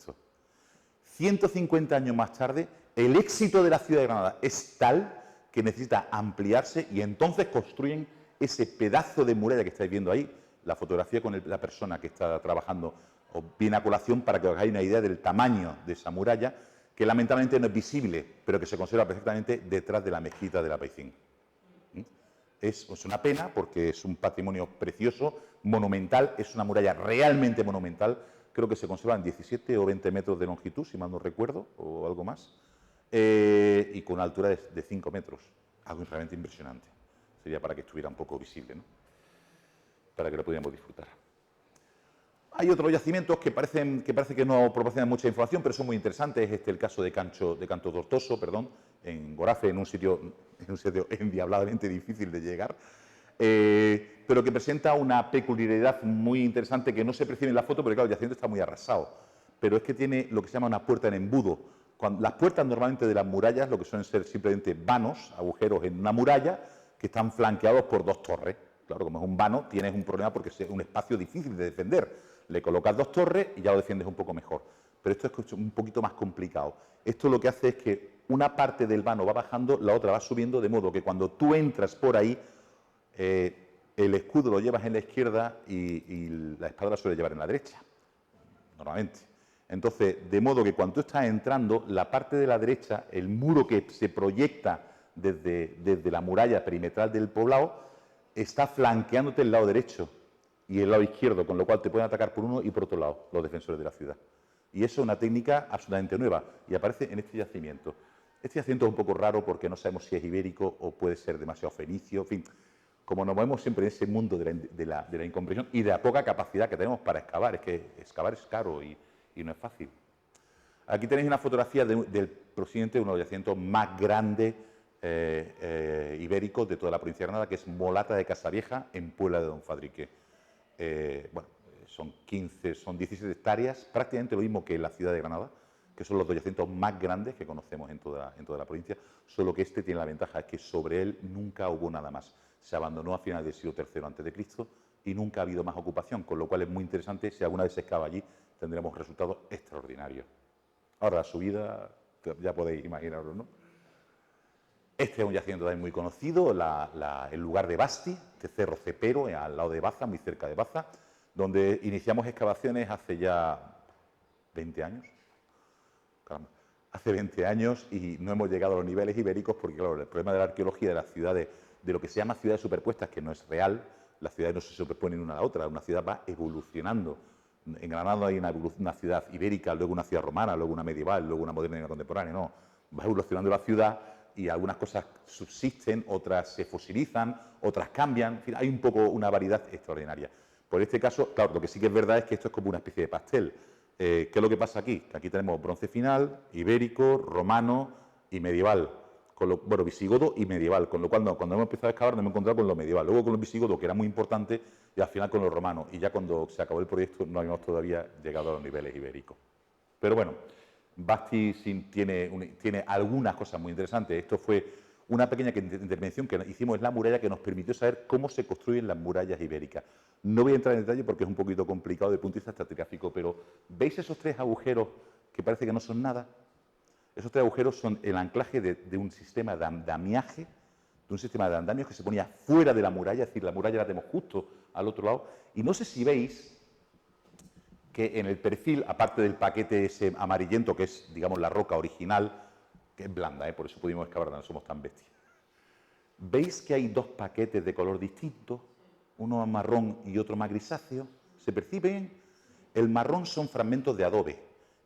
150 años más tarde, el éxito de la ciudad de Granada es tal que necesita ampliarse y entonces construyen ese pedazo de muralla que estáis viendo ahí. La fotografía con la persona que está trabajando os viene a colación para que os hagáis una idea del tamaño de esa muralla, que lamentablemente no es visible, pero que se conserva perfectamente detrás de la mezquita de la Paicín. Es una pena porque es un patrimonio precioso, monumental, es una muralla realmente monumental. Creo que se conservan 17 o 20 metros de longitud, si mal no recuerdo, o algo más, y con una altura de 5 metros, algo realmente impresionante. Sería para que estuviera un poco visible, ¿no? Para que lo pudiéramos disfrutar. Hay otros yacimientos que parece que no proporcionan mucha información, pero son muy interesantes. El caso de Canto Tortoso, en Gorafe, en un sitio endiabladamente difícil de llegar, pero que presenta una peculiaridad muy interesante que no se percibe en la foto, porque claro, el yacimiento está muy arrasado, pero es que tiene lo que se llama una puerta en embudo. Las puertas normalmente de las murallas, lo que suelen ser simplemente vanos, agujeros en una muralla, que están flanqueados por dos torres. Claro, como es un vano, tienes un problema porque es un espacio difícil de defender. Le colocas dos torres y ya lo defiendes un poco mejor. Pero esto es un poquito más complicado. Esto lo que hace es que una parte del vano va bajando, la otra va subiendo, de modo que cuando tú entras por ahí, el escudo lo llevas en la izquierda y la espada la suele llevar en la derecha, normalmente. Entonces, de modo que cuando tú estás entrando, la parte de la derecha, el muro que se proyecta desde la muralla perimetral del poblado, está flanqueándote el lado derecho y el lado izquierdo, con lo cual te pueden atacar por uno y por otro lado los defensores de la ciudad. Y eso es una técnica absolutamente nueva y aparece en este yacimiento. Este yacimiento es un poco raro porque no sabemos si es ibérico o puede ser demasiado fenicio, en fin. Como nos movemos siempre en ese mundo de la incomprensión y de la poca capacidad que tenemos para excavar, es que excavar es caro y no es fácil. Aquí tenéis una fotografía del presidente de uno de los yacimientos más grandes ibéricos de toda la provincia de Granada, que es Molata de Casavieja, en Puebla de Don Fadrique. Son 17 hectáreas, prácticamente lo mismo que en la ciudad de Granada, que son los dos yacimientos más grandes que conocemos en toda la provincia, solo que este tiene la ventaja de que sobre él nunca hubo nada más. Se abandonó a finales del siglo III a.C. y nunca ha habido más ocupación, con lo cual es muy interesante. Si alguna vez se excava allí, tendremos resultados extraordinarios. Ahora, la subida, ya podéis imaginaros, ¿no? Este es un yacimiento también muy conocido, el lugar de Basti, de Cerro Cepero, al lado de Baza, muy cerca de Baza, donde iniciamos excavaciones hace ya 20 años. Caramba, hace 20 años y no hemos llegado a los niveles ibéricos porque, claro, el problema de la arqueología de las ciudades, de lo que se llama ciudades superpuestas, que no es real, las ciudades no se superponen una a la otra, una ciudad va evolucionando. En Granada hay una ciudad ibérica, luego una ciudad romana, luego una medieval, luego una moderna y una contemporánea, no. Va evolucionando la ciudad y algunas cosas subsisten, otras se fosilizan, otras cambian, en fin, hay un poco una variedad extraordinaria. Por este caso, claro, lo que sí que es verdad es que esto es como una especie de pastel. ¿Qué es lo que pasa aquí? Que aquí tenemos bronce final, ibérico, romano y medieval. Bueno, visigodo y medieval, con lo cual cuando hemos empezado a excavar nos hemos encontrado con lo medieval, luego con los visigodos, que era muy importante, y al final con los romanos. Y ya cuando se acabó el proyecto no habíamos todavía llegado a los niveles ibéricos. Pero bueno, Basti tiene algunas cosas muy interesantes. Esto fue una pequeña intervención que hicimos en la muralla que nos permitió saber cómo se construyen las murallas ibéricas. No voy a entrar en detalle porque es un poquito complicado desde el punto de vista estratigráfico, pero ¿veis esos tres agujeros que parece que no son nada? Esos tres agujeros son el anclaje de un sistema de andamiaje, de un sistema de andamios que se ponía fuera de la muralla, es decir, la muralla la tenemos justo al otro lado. Y no sé si veis que en el perfil, aparte del paquete ese amarillento, que es, digamos, la roca original, que es blanda, por eso pudimos excavar, no somos tan bestias. ¿Veis que hay dos paquetes de color distinto? Uno más marrón y otro más grisáceo. ¿Se perciben? El marrón son fragmentos de adobe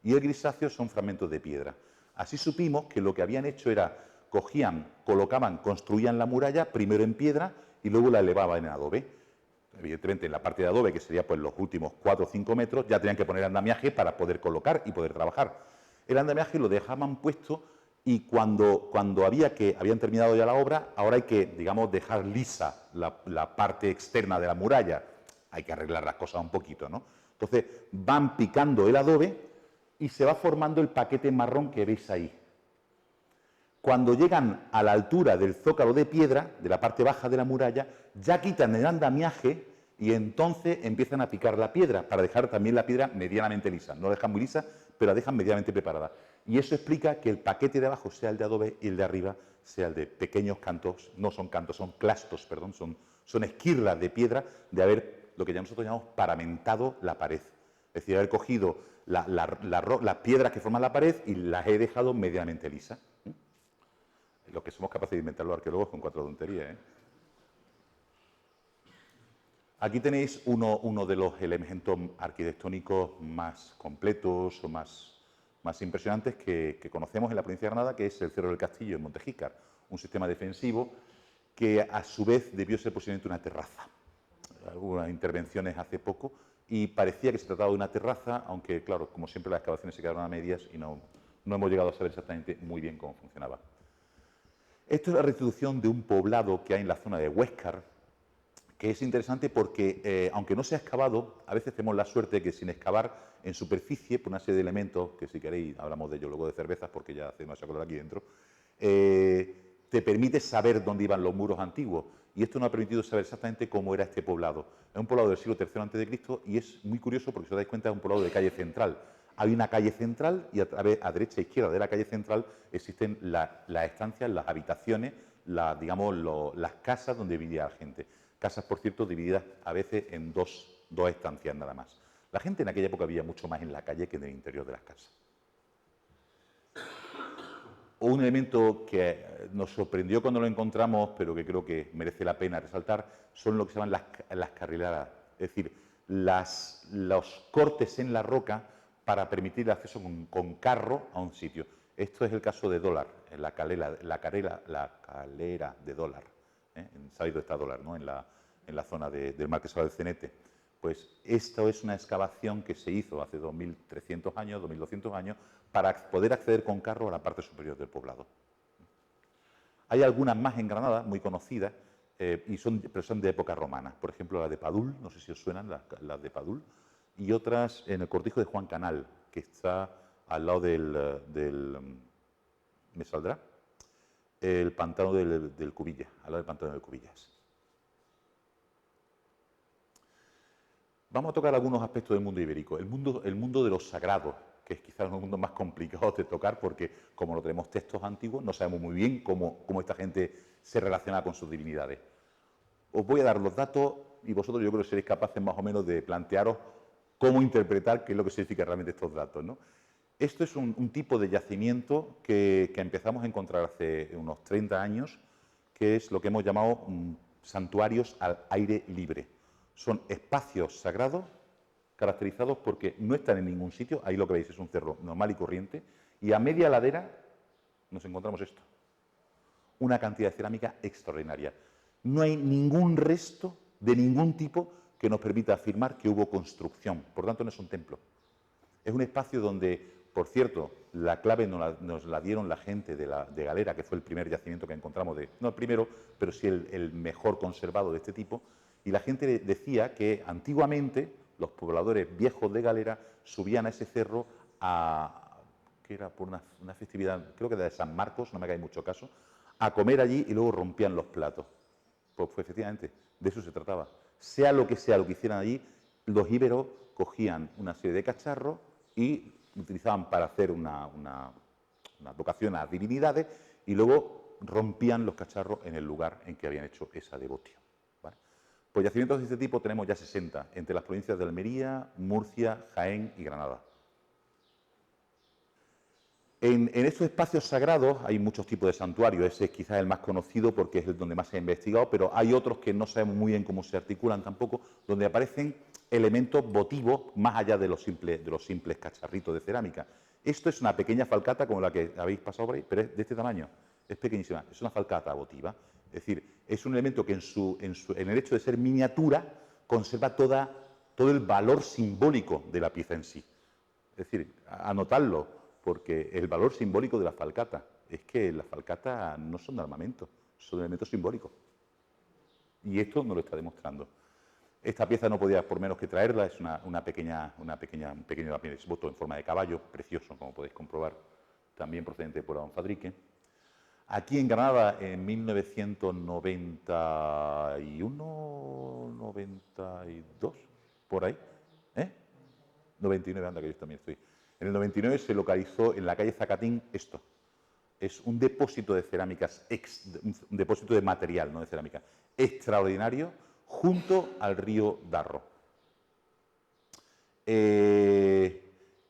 y el grisáceo son fragmentos de piedra. Así supimos que lo que habían hecho era, cogían, colocaban, construían la muralla, primero en piedra y luego la elevaban en adobe. Evidentemente, en la parte de adobe, que sería pues los últimos 4 o 5 metros, ya tenían que poner andamiaje para poder colocar y poder trabajar. El andamiaje lo dejaban puesto y cuando habían terminado ya la obra, ahora hay que, digamos, dejar lisa la parte externa de la muralla. Hay que arreglar las cosas un poquito, ¿no? Entonces, van picando el adobe y se va formando el paquete marrón que veis ahí. Cuando llegan a la altura del zócalo de piedra, de la parte baja de la muralla, ya quitan el andamiaje Y entonces empiezan a picar la piedra para dejar también la piedra medianamente lisa. No la dejan muy lisa, pero la dejan medianamente preparada. Y eso explica que el paquete de abajo sea el de adobe y el de arriba sea el de pequeños cantos, no son cantos, son clastos, perdón, son esquirlas de piedra de haber, lo que ya nosotros llamamos, paramentado la pared. Es decir, haber cogido las piedras que forman la pared y las he dejado medianamente lisas. Lo que somos capaces de inventar los arqueólogos con 4 tonterías, ¿eh? Aquí tenéis uno de los elementos arquitectónicos más completos o más impresionantes que conocemos en la provincia de Granada, que es el Cerro del Castillo en Montejícar, un sistema defensivo que a su vez debió ser posiblemente una terraza. Hubo unas intervenciones hace poco y parecía que se trataba de una terraza, aunque claro, como siempre las excavaciones se quedaron a medias y no hemos llegado a saber exactamente muy bien cómo funcionaba. Esto es la restitución de un poblado que hay en la zona de Huéscar, que es interesante porque, aunque no se ha excavado, a veces tenemos la suerte de que sin excavar en superficie, por una serie de elementos, que si queréis hablamos de ello luego de cervezas, porque ya hace demasiado calor aquí dentro, te permite saber dónde iban los muros antiguos. Y esto nos ha permitido saber exactamente cómo era este poblado. Es un poblado del siglo III a.C. y es muy curioso porque, si os dais cuenta, es un poblado de calle central. Hay una calle central y a derecha e izquierda de la calle central existen las estancias, las habitaciones, digamos, las casas donde vivía la gente. Casas, por cierto, divididas a veces en dos estancias nada más. La gente en aquella época vivía mucho más en la calle que en el interior de las casas. Un elemento que nos sorprendió cuando lo encontramos, pero que creo que merece la pena resaltar, son lo que se llaman las carriladas, es decir, los cortes en la roca para permitir el acceso con carro a un sitio. Esto es el caso de Dólar, la calera de Dólar. Sabéis dónde está Dólar, ¿no? En la zona del Marquesado del Cenete. Pues esto es una excavación que se hizo hace 2.300 años, 2.200 años, para poder acceder con carro a la parte superior del poblado. Hay algunas más en Granada, muy conocidas, pero son de época romana. Por ejemplo, la de Padul, no sé si os suenan las de Padul, y otras en el cortijo de Juan Canal, que está al lado ¿me saldrá? El pantano del Cubilla, al lado del pantano del Cubillas. Vamos a tocar algunos aspectos del mundo ibérico. El mundo de los sagrados, que es quizás un mundo más complicado de tocar porque, como no tenemos textos antiguos, no sabemos muy bien cómo esta gente se relaciona con sus divinidades. Os voy a dar los datos y vosotros, yo creo que seréis capaces más o menos de plantearos cómo interpretar qué es lo que significan realmente estos datos, ¿no? Esto es un tipo de yacimiento que empezamos a encontrar hace unos 30 años, que es lo que hemos llamado santuarios al aire libre. Son espacios sagrados caracterizados porque no están en ningún sitio. Ahí lo que veis es un cerro normal y corriente. Y a media ladera nos encontramos esto. Una cantidad de cerámica extraordinaria. No hay ningún resto de ningún tipo que nos permita afirmar que hubo construcción. Por tanto, no es un templo. Es un espacio donde, por cierto, la clave nos la dieron la gente de Galera, que fue el primer yacimiento que encontramos, no el primero, pero sí el mejor conservado de este tipo. Y la gente decía que antiguamente los pobladores viejos de Galera subían a ese cerro que era por una festividad, creo que era de San Marcos, no me hagáis mucho caso, a comer allí y luego rompían los platos. Pues efectivamente, de eso se trataba. Sea lo que hicieran allí, los íberos cogían una serie de cacharros y utilizaban para hacer una vocación a divinidades y luego rompían los cacharros en el lugar en que habían hecho esa devoción. Pues yacimientos de este tipo tenemos ya 60, entre las provincias de Almería, Murcia, Jaén y Granada. En estos espacios sagrados hay muchos tipos de santuarios. Ese es quizás el más conocido porque es el donde más se ha investigado, pero hay otros que no sabemos muy bien cómo se articulan tampoco, donde aparecen elementos votivos más allá de los simples cacharritos de cerámica. Esto es una pequeña falcata como la que habéis pasado por ahí, pero es de este tamaño, es pequeñísima, es una falcata votiva. Es decir, es un elemento que en el hecho de ser miniatura conserva todo el valor simbólico de la pieza en sí. Es decir, anotarlo, porque el valor simbólico de la falcata es que las falcatas no son de armamento, son elementos simbólicos. Y esto nos lo está demostrando. Esta pieza no podía por menos que traerla, es un pequeño voto en forma de caballo, precioso, como podéis comprobar, también procedente de Puerto Fadrique. Aquí en Granada, en 1991, 92, por ahí. 99, anda, que yo también estoy. En el 99 se localizó en la calle Zacatín esto. Es un depósito de cerámicas, un depósito de material, no de cerámica, extraordinario, junto al río Darro. ¿Qué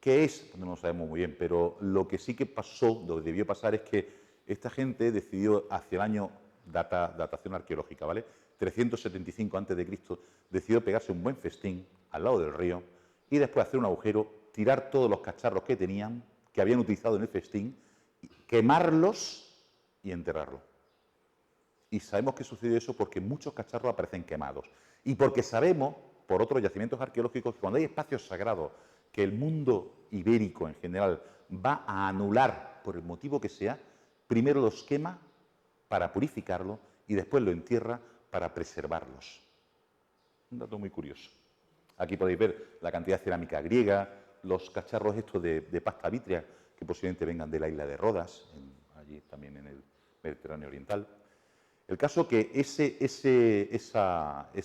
es? No lo sabemos muy bien, pero lo que sí que pasó, lo que debió pasar es que esta gente decidió hacia el año, datación arqueológica, ¿vale? 375 a.C., decidió pegarse un buen festín al lado del río y después hacer un agujero, tirar todos los cacharros que tenían, que habían utilizado en el festín, quemarlos y enterrarlos. Y sabemos que sucedió eso porque muchos cacharros aparecen quemados. Y porque sabemos, por otros yacimientos arqueológicos, que cuando hay espacios sagrados que el mundo ibérico en general va a anular por el motivo que sea, primero los quema para purificarlo y después lo entierra para preservarlos. Un dato muy curioso. Aquí podéis ver la cantidad de cerámica griega, los cacharros estos de pasta vítrea, que posiblemente vengan de la isla de Rodas, allí también en el Mediterráneo Oriental. El caso que ese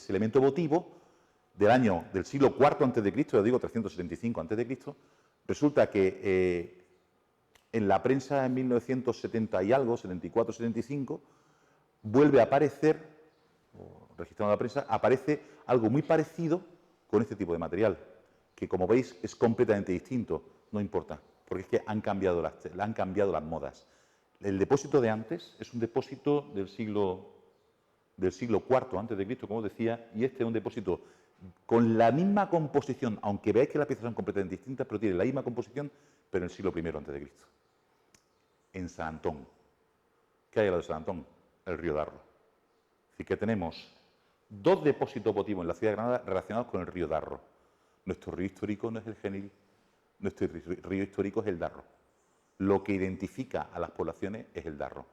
elemento votivo del siglo IV a.C., yo digo 375 a.C., resulta que en la prensa en 1970 y algo, 74, 75, vuelve a aparecer, registrado en la prensa, aparece algo muy parecido con este tipo de material, que como veis es completamente distinto, no importa, porque es que han cambiado las modas. El depósito de antes es un depósito del siglo IV a.C., como os decía, y este es un depósito con la misma composición, aunque veáis que las piezas son completamente distintas, pero tiene la misma composición, pero en el siglo I a.C., en San Antón. ¿Qué hay al lado de San Antón? El río Darro. Así que tenemos dos depósitos votivos en la ciudad de Granada relacionados con el río Darro. Nuestro río histórico no es el Genil, nuestro río histórico es el Darro. Lo que identifica a las poblaciones es el Darro.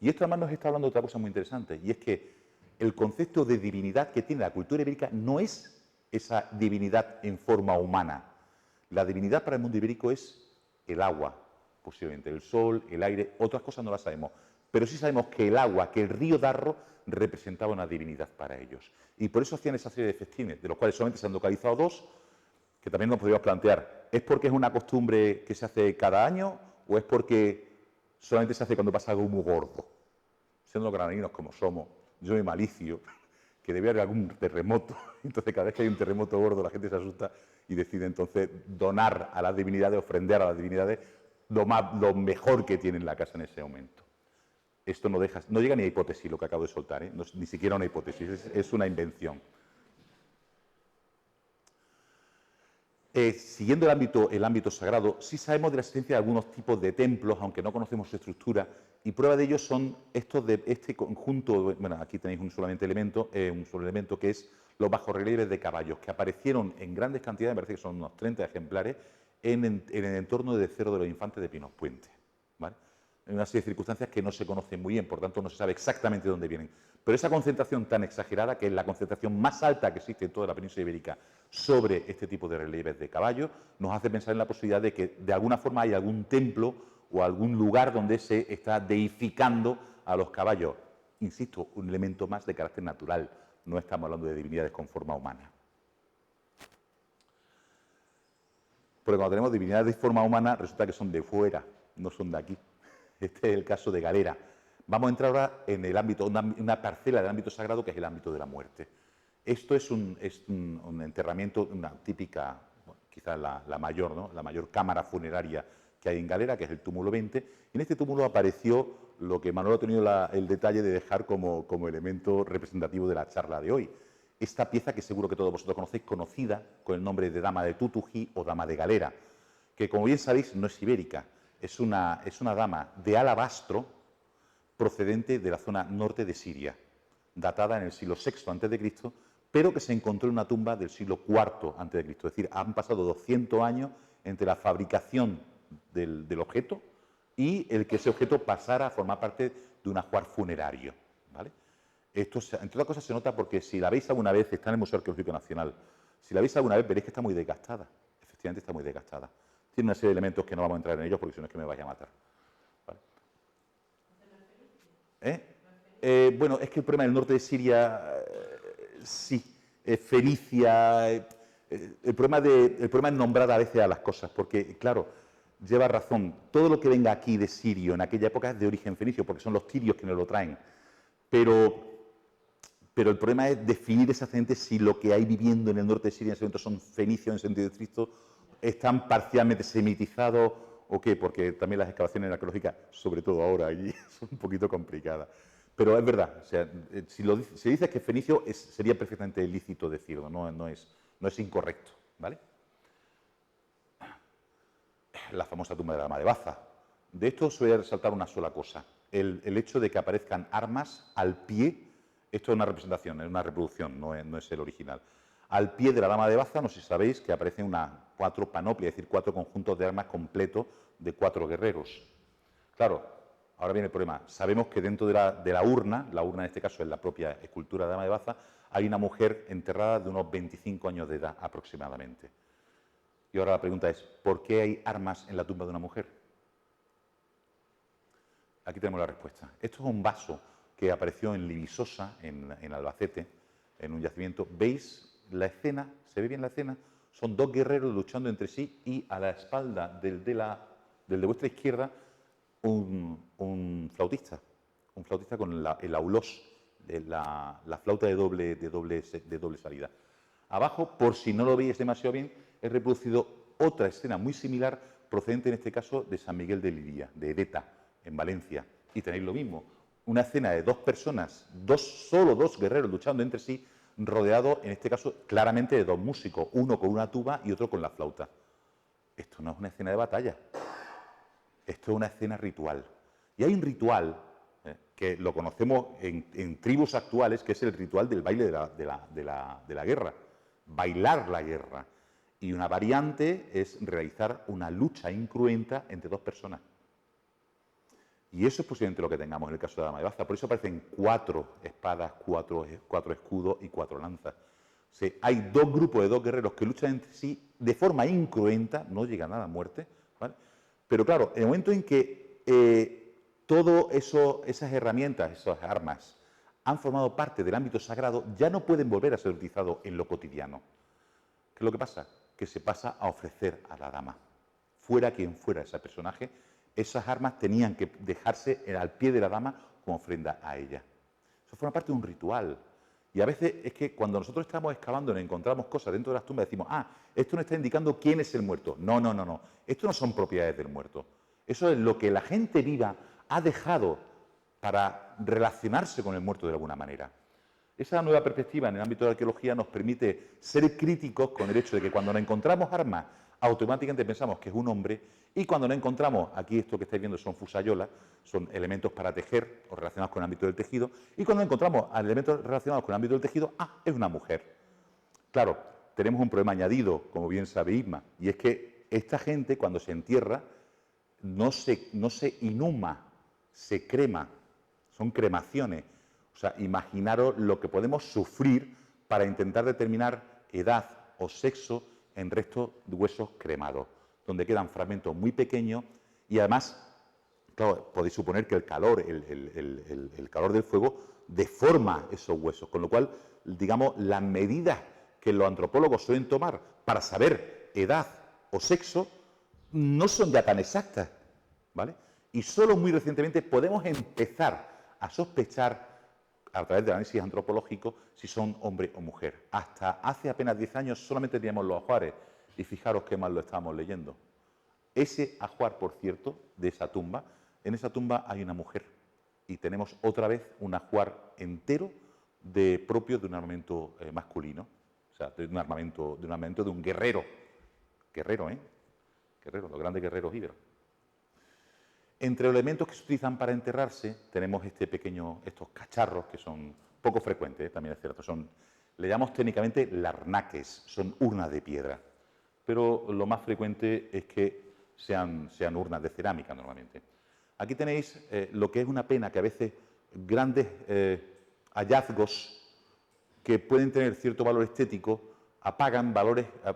Y esto además nos está hablando de otra cosa muy interesante, y es que el concepto de divinidad que tiene la cultura ibérica no es esa divinidad en forma humana. La divinidad para el mundo ibérico es el agua, posiblemente el sol, el aire, otras cosas no las sabemos. Pero sí sabemos que el agua, que el río Darro, representaba una divinidad para ellos. Y por eso hacían esa serie de festines, de los cuales solamente se han localizado dos, que también nos podríamos plantear, ¿es porque es una costumbre que se hace cada año o es porque solamente se hace cuando pasa algo muy gordo? Siendo los granadinos como somos, yo me malicio que debe haber algún terremoto, entonces cada vez que hay un terremoto gordo la gente se asusta y decide entonces donar a las divinidades, ofrendar a las divinidades lo mejor que tiene en la casa en ese momento. Esto no llega ni a hipótesis lo que acabo de soltar, ¿eh? No, ni siquiera una hipótesis, es una invención. Siguiendo el ámbito sagrado, sí sabemos de la existencia de algunos tipos de templos, aunque no conocemos su estructura, y prueba de ello son estos de este conjunto, bueno, aquí tenéis un solo elemento que es los bajorrelieves de caballos, que aparecieron en grandes cantidades, me parece que son unos 30 ejemplares, en el entorno de Cerro de los Infantes de Pinos Puente, ¿vale? En una serie de circunstancias que no se conocen muy bien, por tanto no se sabe exactamente de dónde vienen. Pero esa concentración tan exagerada, que es la concentración más alta que existe en toda la península ibérica sobre este tipo de relieves de caballo, nos hace pensar en la posibilidad de que de alguna forma hay algún templo o algún lugar donde se está deificando a los caballos. Insisto, un elemento más de carácter natural, no estamos hablando de divinidades con forma humana. Porque cuando tenemos divinidades de forma humana, resulta que son de fuera, no son de aquí. Este es el caso de Galera. Vamos a entrar ahora en el ámbito, una parcela del ámbito sagrado, que es el ámbito de la muerte. Esto es un enterramiento, una típica, bueno, quizás la mayor, ¿no? La mayor cámara funeraria que hay en Galera, que es el túmulo 20. Y en este túmulo apareció lo que Manuel ha tenido el detalle de dejar como elemento representativo de la charla de hoy. Esta pieza que seguro que todos vosotros conocéis, conocida con el nombre de Dama de Tutují o Dama de Galera, que como bien sabéis no es ibérica, es una dama de alabastro procedente de la zona norte de Siria, datada en el siglo VI a.C., pero que se encontró en una tumba del siglo IV a.C. Es decir, han pasado 200 años entre la fabricación del objeto y el que ese objeto pasara a formar parte de un ajuar funerario, ¿vale? Esto, entre otras cosas, se nota porque si la veis alguna vez, está en el Museo Arqueológico Nacional, si la veis alguna vez veréis que está muy desgastada, efectivamente está muy desgastada. Tiene una serie de elementos que no vamos a entrar en ellos porque si no es que me vaya a matar. ¿Vale? Bueno, es que el problema del norte de Siria, sí, fenicia. El problema es nombrar a veces a las cosas, porque, claro, lleva razón. Todo lo que venga aquí de sirio en aquella época es de origen fenicio, porque son los tirios quienes lo traen. Pero el problema es definir exactamente si lo que hay viviendo en el norte de Siria en ese momento son fenicios en sentido estricto, están parcialmente semitizados o qué, porque también las excavaciones arqueológicas, sobre todo ahora allí, son un poquito complicadas. Pero es verdad, o sea, si dices que es fenicio, sería perfectamente lícito decirlo, no es incorrecto, ¿vale? La famosa tumba de la dama de Baza. De esto os voy a resaltar una sola cosa, el hecho de que aparezcan armas al pie. Esto es una representación, es una reproducción, no es el original. Al pie de la dama de Baza, no sé si sabéis, que aparecen 4 panoplias, es decir, 4 conjuntos de armas completos de 4 guerreros. Claro, ahora viene el problema. Sabemos que dentro de la urna en este caso es la propia escultura de la dama de Baza, hay una mujer enterrada de unos 25 años de edad aproximadamente. Y ahora la pregunta es, ¿por qué hay armas en la tumba de una mujer? Aquí tenemos la respuesta. Esto es un vaso que apareció en Libisosa, en Albacete, en un yacimiento. ¿Veis la escena? ¿Se ve bien la escena? Son 2 guerreros luchando entre sí y a la espalda del de vuestra izquierda un flautista con el aulós, la flauta de doble salida. Abajo, por si no lo veis demasiado bien, he reproducido otra escena muy similar, procedente en este caso de San Miguel de Liria, de Edeta, en Valencia. Y tenéis lo mismo. Una escena de 2 personas, solo dos guerreros luchando entre sí, rodeados, en este caso, claramente de 2 músicos, uno con una tuba y otro con la flauta. Esto no es una escena de batalla, esto es una escena ritual. Y hay un ritual que lo conocemos en tribus actuales, que es el ritual del baile de la guerra, bailar la guerra. Y una variante es realizar una lucha incruenta entre 2 personas. Y eso es posiblemente lo que tengamos en el caso de la dama de Baza. Por eso aparecen 4 espadas, 4 escudos y 4 lanzas. O sea, hay 2 grupos de 2 guerreros que luchan entre sí de forma incruenta, no llega nada a muerte, ¿vale? Pero claro, en el momento en que todas esas herramientas, esas armas, han formado parte del ámbito sagrado, ya no pueden volver a ser utilizados en lo cotidiano. ¿Qué es lo que pasa? Que se pasa a ofrecer a la dama. Fuera quien fuera ese personaje, esas armas tenían que dejarse al pie de la dama como ofrenda a ella. Eso forma parte de un ritual. Y a veces es que cuando nosotros estamos excavando y encontramos cosas dentro de las tumbas, decimos, esto nos está indicando quién es el muerto. No. Esto no son propiedades del muerto. Eso es lo que la gente viva ha dejado para relacionarse con el muerto de alguna manera. Esa nueva perspectiva en el ámbito de la arqueología nos permite ser críticos con el hecho de que cuando nos encontramos armas, automáticamente pensamos que es un hombre, y cuando no encontramos, aquí esto que estáis viendo son fusayolas, son elementos para tejer o relacionados con el ámbito del tejido, y cuando encontramos elementos relacionados con el ámbito del tejido, es una mujer. Claro, tenemos un problema añadido, como bien sabe Isma, y es que esta gente cuando se entierra no se inhuma, se crema, son cremaciones. O sea, imaginaros lo que podemos sufrir para intentar determinar edad o sexo en restos de huesos cremados, donde quedan fragmentos muy pequeños y además, claro, podéis suponer que el calor, el calor del fuego deforma esos huesos, con lo cual, digamos, las medidas que los antropólogos suelen tomar para saber edad o sexo no son ya tan exactas, ¿vale? Y solo muy recientemente podemos empezar a sospechar a través del análisis antropológico si son hombre o mujer. Hasta hace apenas 10 años solamente teníamos los ajuares y fijaros qué mal lo estábamos leyendo. Ese ajuar, por cierto, de esa tumba, en esa tumba hay una mujer y tenemos otra vez un ajuar entero propio de un armamento masculino, o sea, de un armamento de un guerrero. Guerrero, los grandes guerreros íberos. Entre los elementos que se utilizan para enterrarse tenemos estos cacharros que son poco frecuentes, también es cierto, le llamamos técnicamente larnaques, son urnas de piedra, pero lo más frecuente es que sean urnas de cerámica normalmente. Aquí tenéis lo que es una pena que a veces grandes hallazgos que pueden tener cierto valor estético apagan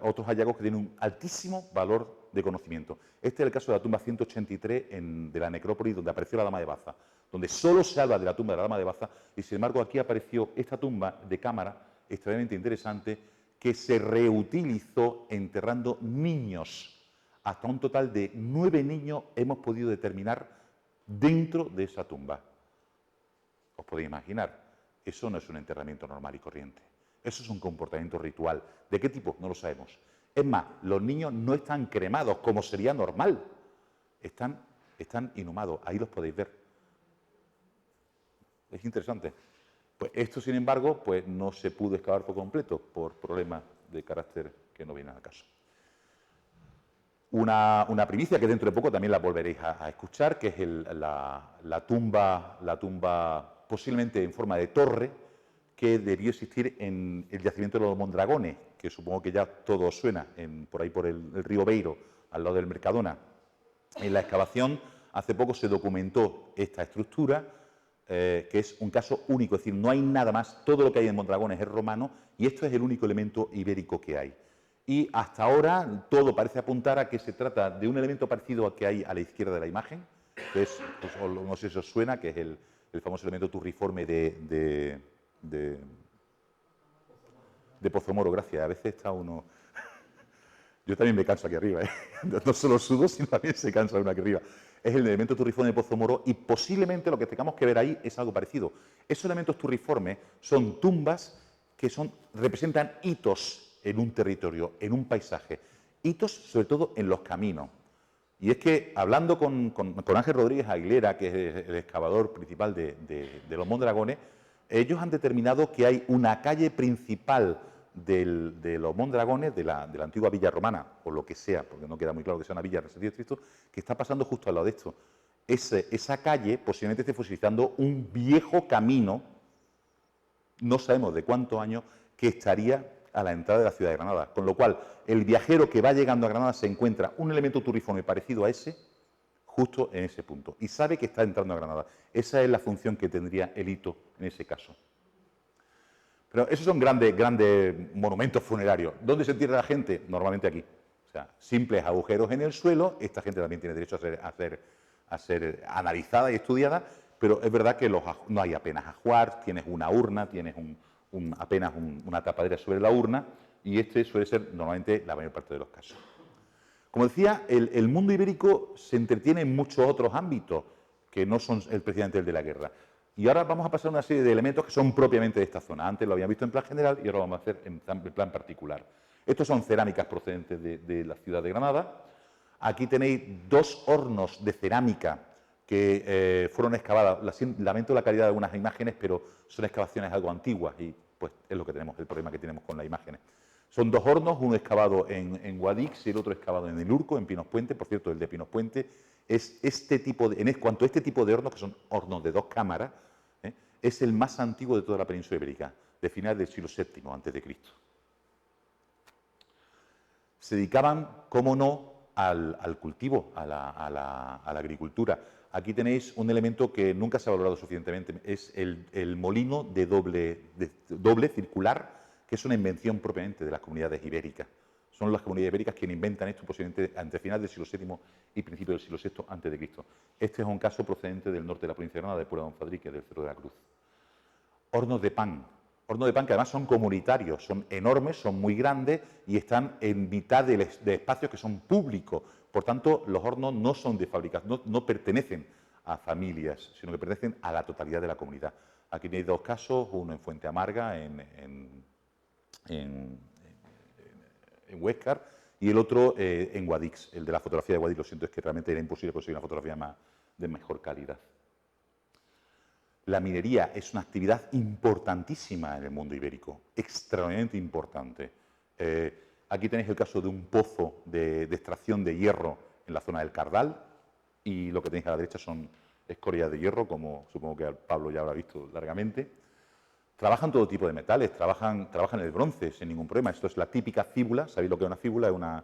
otros hallazgos que tienen un altísimo valor de conocimiento. Este es el caso de la tumba 183 de la necrópolis donde apareció la dama de Baza, donde solo se habla de la tumba de la dama de Baza y sin embargo aquí apareció esta tumba de cámara extremadamente interesante que se reutilizó enterrando niños. Hasta un total de 9 niños hemos podido determinar dentro de esa tumba. Os podéis imaginar, eso no es un enterramiento normal y corriente. Eso es un comportamiento ritual. ¿De qué tipo? No lo sabemos. Es más, los niños no están cremados como sería normal. Están inhumados. Ahí los podéis ver. Es interesante. Pues esto, sin embargo, pues no se pudo excavar por completo por problemas de carácter que no vienen al caso. Una primicia que dentro de poco también la volveréis a escuchar, que es la tumba posiblemente en forma de torre, que debió existir en el yacimiento de los Mondragones, que supongo que ya todo os suena, por ahí por el río Beiro, al lado del Mercadona. En la excavación, hace poco se documentó esta estructura, que es un caso único, es decir, no hay nada más, todo lo que hay en Mondragones es romano, y esto es el único elemento ibérico que hay. Y hasta ahora todo parece apuntar a que se trata de un elemento parecido al que hay a la izquierda de la imagen, que es, pues, no sé si os suena, que es el famoso elemento turriforme de Pozo Moro. Gracias. A veces está uno... Yo también me canso aquí arriba, ¿eh? No solo sudo, sino también se cansa uno aquí arriba. Es el elemento turriforme de Pozo Moro y posiblemente lo que tengamos que ver ahí es algo parecido. Esos elementos turriformes son tumbas que representan hitos en un territorio, en un paisaje. Hitos, sobre todo, en los caminos. Y es que, hablando con Ángel Rodríguez Aguilera, que es el excavador principal de los Mondragones, ellos han determinado que hay una calle principal de los Mondragones, de la antigua villa romana, o lo que sea, porque no queda muy claro que sea una villa en el sentido estricto, que está pasando justo al lado de esto. Esa calle posiblemente esté fosilizando un viejo camino, no sabemos de cuántos años, que estaría a la entrada de la ciudad de Granada. Con lo cual, el viajero que va llegando a Granada se encuentra un elemento turriforme parecido a ese, justo en ese punto, y sabe que está entrando a Granada. Esa es la función que tendría el hito en ese caso. Pero esos son grandes monumentos funerarios. ¿Dónde se entierra la gente? Normalmente aquí. O sea, simples agujeros en el suelo. Esta gente también tiene derecho a ser analizada y estudiada, pero es verdad que no hay apenas ajuar, tienes una urna, tienes apenas una tapadera sobre la urna, y este suele ser normalmente la mayor parte de los casos. Como decía, el mundo ibérico se entretiene en muchos otros ámbitos que no son precisamente el de la guerra. Y ahora vamos a pasar a una serie de elementos que son propiamente de esta zona. Antes lo habían visto en plan general y ahora lo vamos a hacer en plan particular. Estos son cerámicas procedentes de la ciudad de Granada. Aquí tenéis 2 hornos de cerámica que fueron excavadas. Lamento la calidad de algunas imágenes, pero son excavaciones algo antiguas y pues es lo que tenemos, el problema que tenemos con las imágenes. Son 2 hornos, uno excavado en Guadix y el otro excavado en el Urco, en Pinos Puente. Por cierto, el de Pinos Puente es en cuanto a este tipo de hornos, que son hornos de 2 cámaras, es el más antiguo de toda la península ibérica, de finales del siglo VII a.C. Se dedicaban, cómo no, al cultivo, a la agricultura. Aquí tenéis un elemento que nunca se ha valorado suficientemente, es el molino de doble circular, que es una invención propiamente de las comunidades ibéricas. Son las comunidades ibéricas quienes inventan esto posiblemente entre finales del siglo VII y principios del siglo VI a.C. Este es un caso procedente del norte de la provincia de Granada, de Puebla de Donfadrique, del Cerro de la Cruz. Hornos de pan. Hornos de pan que además son comunitarios, son enormes, son muy grandes y están en mitad de espacios que son públicos. Por tanto, los hornos no son de fabricación, no pertenecen a familias, sino que pertenecen a la totalidad de la comunidad. Aquí tenéis 2 casos, uno en Fuente Amarga, en Huéscar, y el otro en Guadix. El de la fotografía de Guadix, lo siento, es que realmente era imposible conseguir una fotografía de mejor calidad. La minería es una actividad importantísima en el mundo ibérico, extremadamente importante. Aquí tenéis el caso de un pozo de extracción de hierro en la zona del Cardal, y lo que tenéis a la derecha son escorias de hierro, como supongo que Pablo ya habrá visto largamente. Trabajan todo tipo de metales, trabajan el bronce sin ningún problema. Esto es la típica fíbula. ¿Sabéis lo que es una fíbula? Es una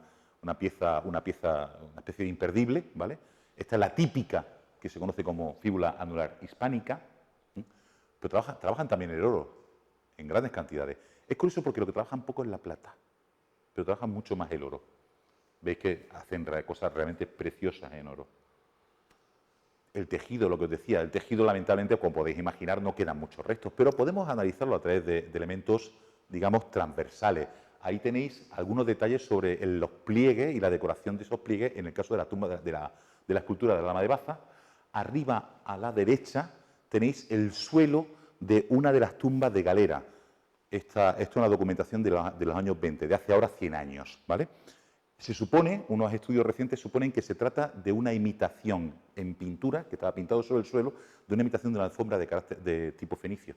especie de imperdible, ¿vale? Esta es la típica que se conoce como fíbula anular hispánica. Pero trabajan también el oro, en grandes cantidades. Es curioso porque lo que trabajan poco es la plata, pero trabajan mucho más el oro. Veis que hacen cosas realmente preciosas en oro. El tejido, lo que os decía, el tejido lamentablemente, como podéis imaginar, no quedan muchos restos, pero podemos analizarlo a través de elementos digamos, transversales. Ahí tenéis algunos detalles sobre los pliegues y la decoración de esos pliegues en el caso de la tumba de la escultura de la Dama de Baza. Arriba, a la derecha, tenéis el suelo de una de las tumbas de Galera. Esto es una documentación de los años 20, de hace ahora 100 años, ¿vale? Se supone, unos estudios recientes suponen que se trata de una imitación en pintura, que estaba pintado sobre el suelo, de una imitación de una alfombra de tipo fenicio.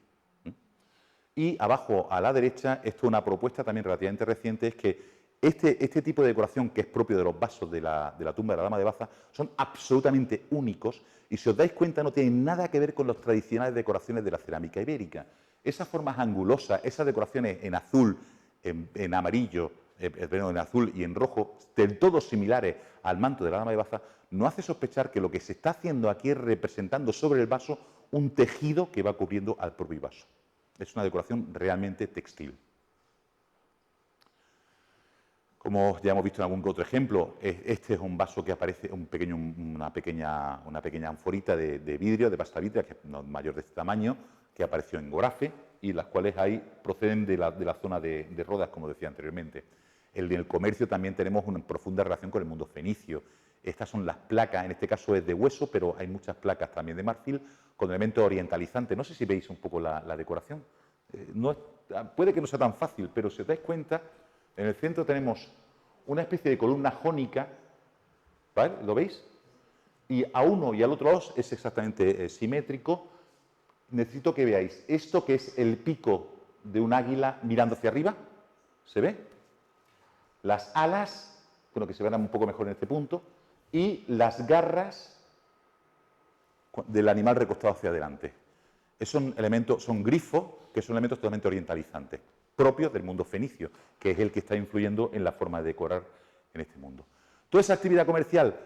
Y abajo a la derecha, esto es una propuesta también relativamente reciente, es que este tipo de decoración, que es propio de los vasos de la tumba de la Dama de Baza, son absolutamente únicos y, si os dais cuenta, no tienen nada que ver con las tradicionales decoraciones de la cerámica ibérica. Esas formas angulosas, esas decoraciones en azul, en amarillo, en azul y en rojo, del todo similares al manto de la Dama de Baza, nos hace sospechar que lo que se está haciendo aquí es representando sobre el vaso un tejido que va cubriendo al propio vaso. Es una decoración realmente textil. Como ya hemos visto en algún otro ejemplo, este es un vaso que aparece, una pequeña anforita de vidrio, de pasta vítrea, que es mayor de este tamaño, que apareció en Gorafe, y las cuales ahí proceden de la zona de Rodas, como decía anteriormente. En el comercio también tenemos una profunda relación con el mundo fenicio. Estas son las placas, en este caso es de hueso, pero hay muchas placas también de marfil, con elementos orientalizantes. No sé si veis un poco la decoración. Puede que no sea tan fácil, pero si os dais cuenta, en el centro tenemos una especie de columna jónica, ¿vale? ¿Lo veis? Y a uno y al otro lado es exactamente simétrico. Necesito que veáis esto, que es el pico de un águila mirando hacia arriba. ¿Se ve? Las alas, bueno, que se verán un poco mejor en este punto, y las garras del animal recostado hacia adelante. Son elementos, son grifos, que son elementos totalmente orientalizantes, propios del mundo fenicio, que es el que está influyendo en la forma de decorar en este mundo. Toda esa actividad comercial,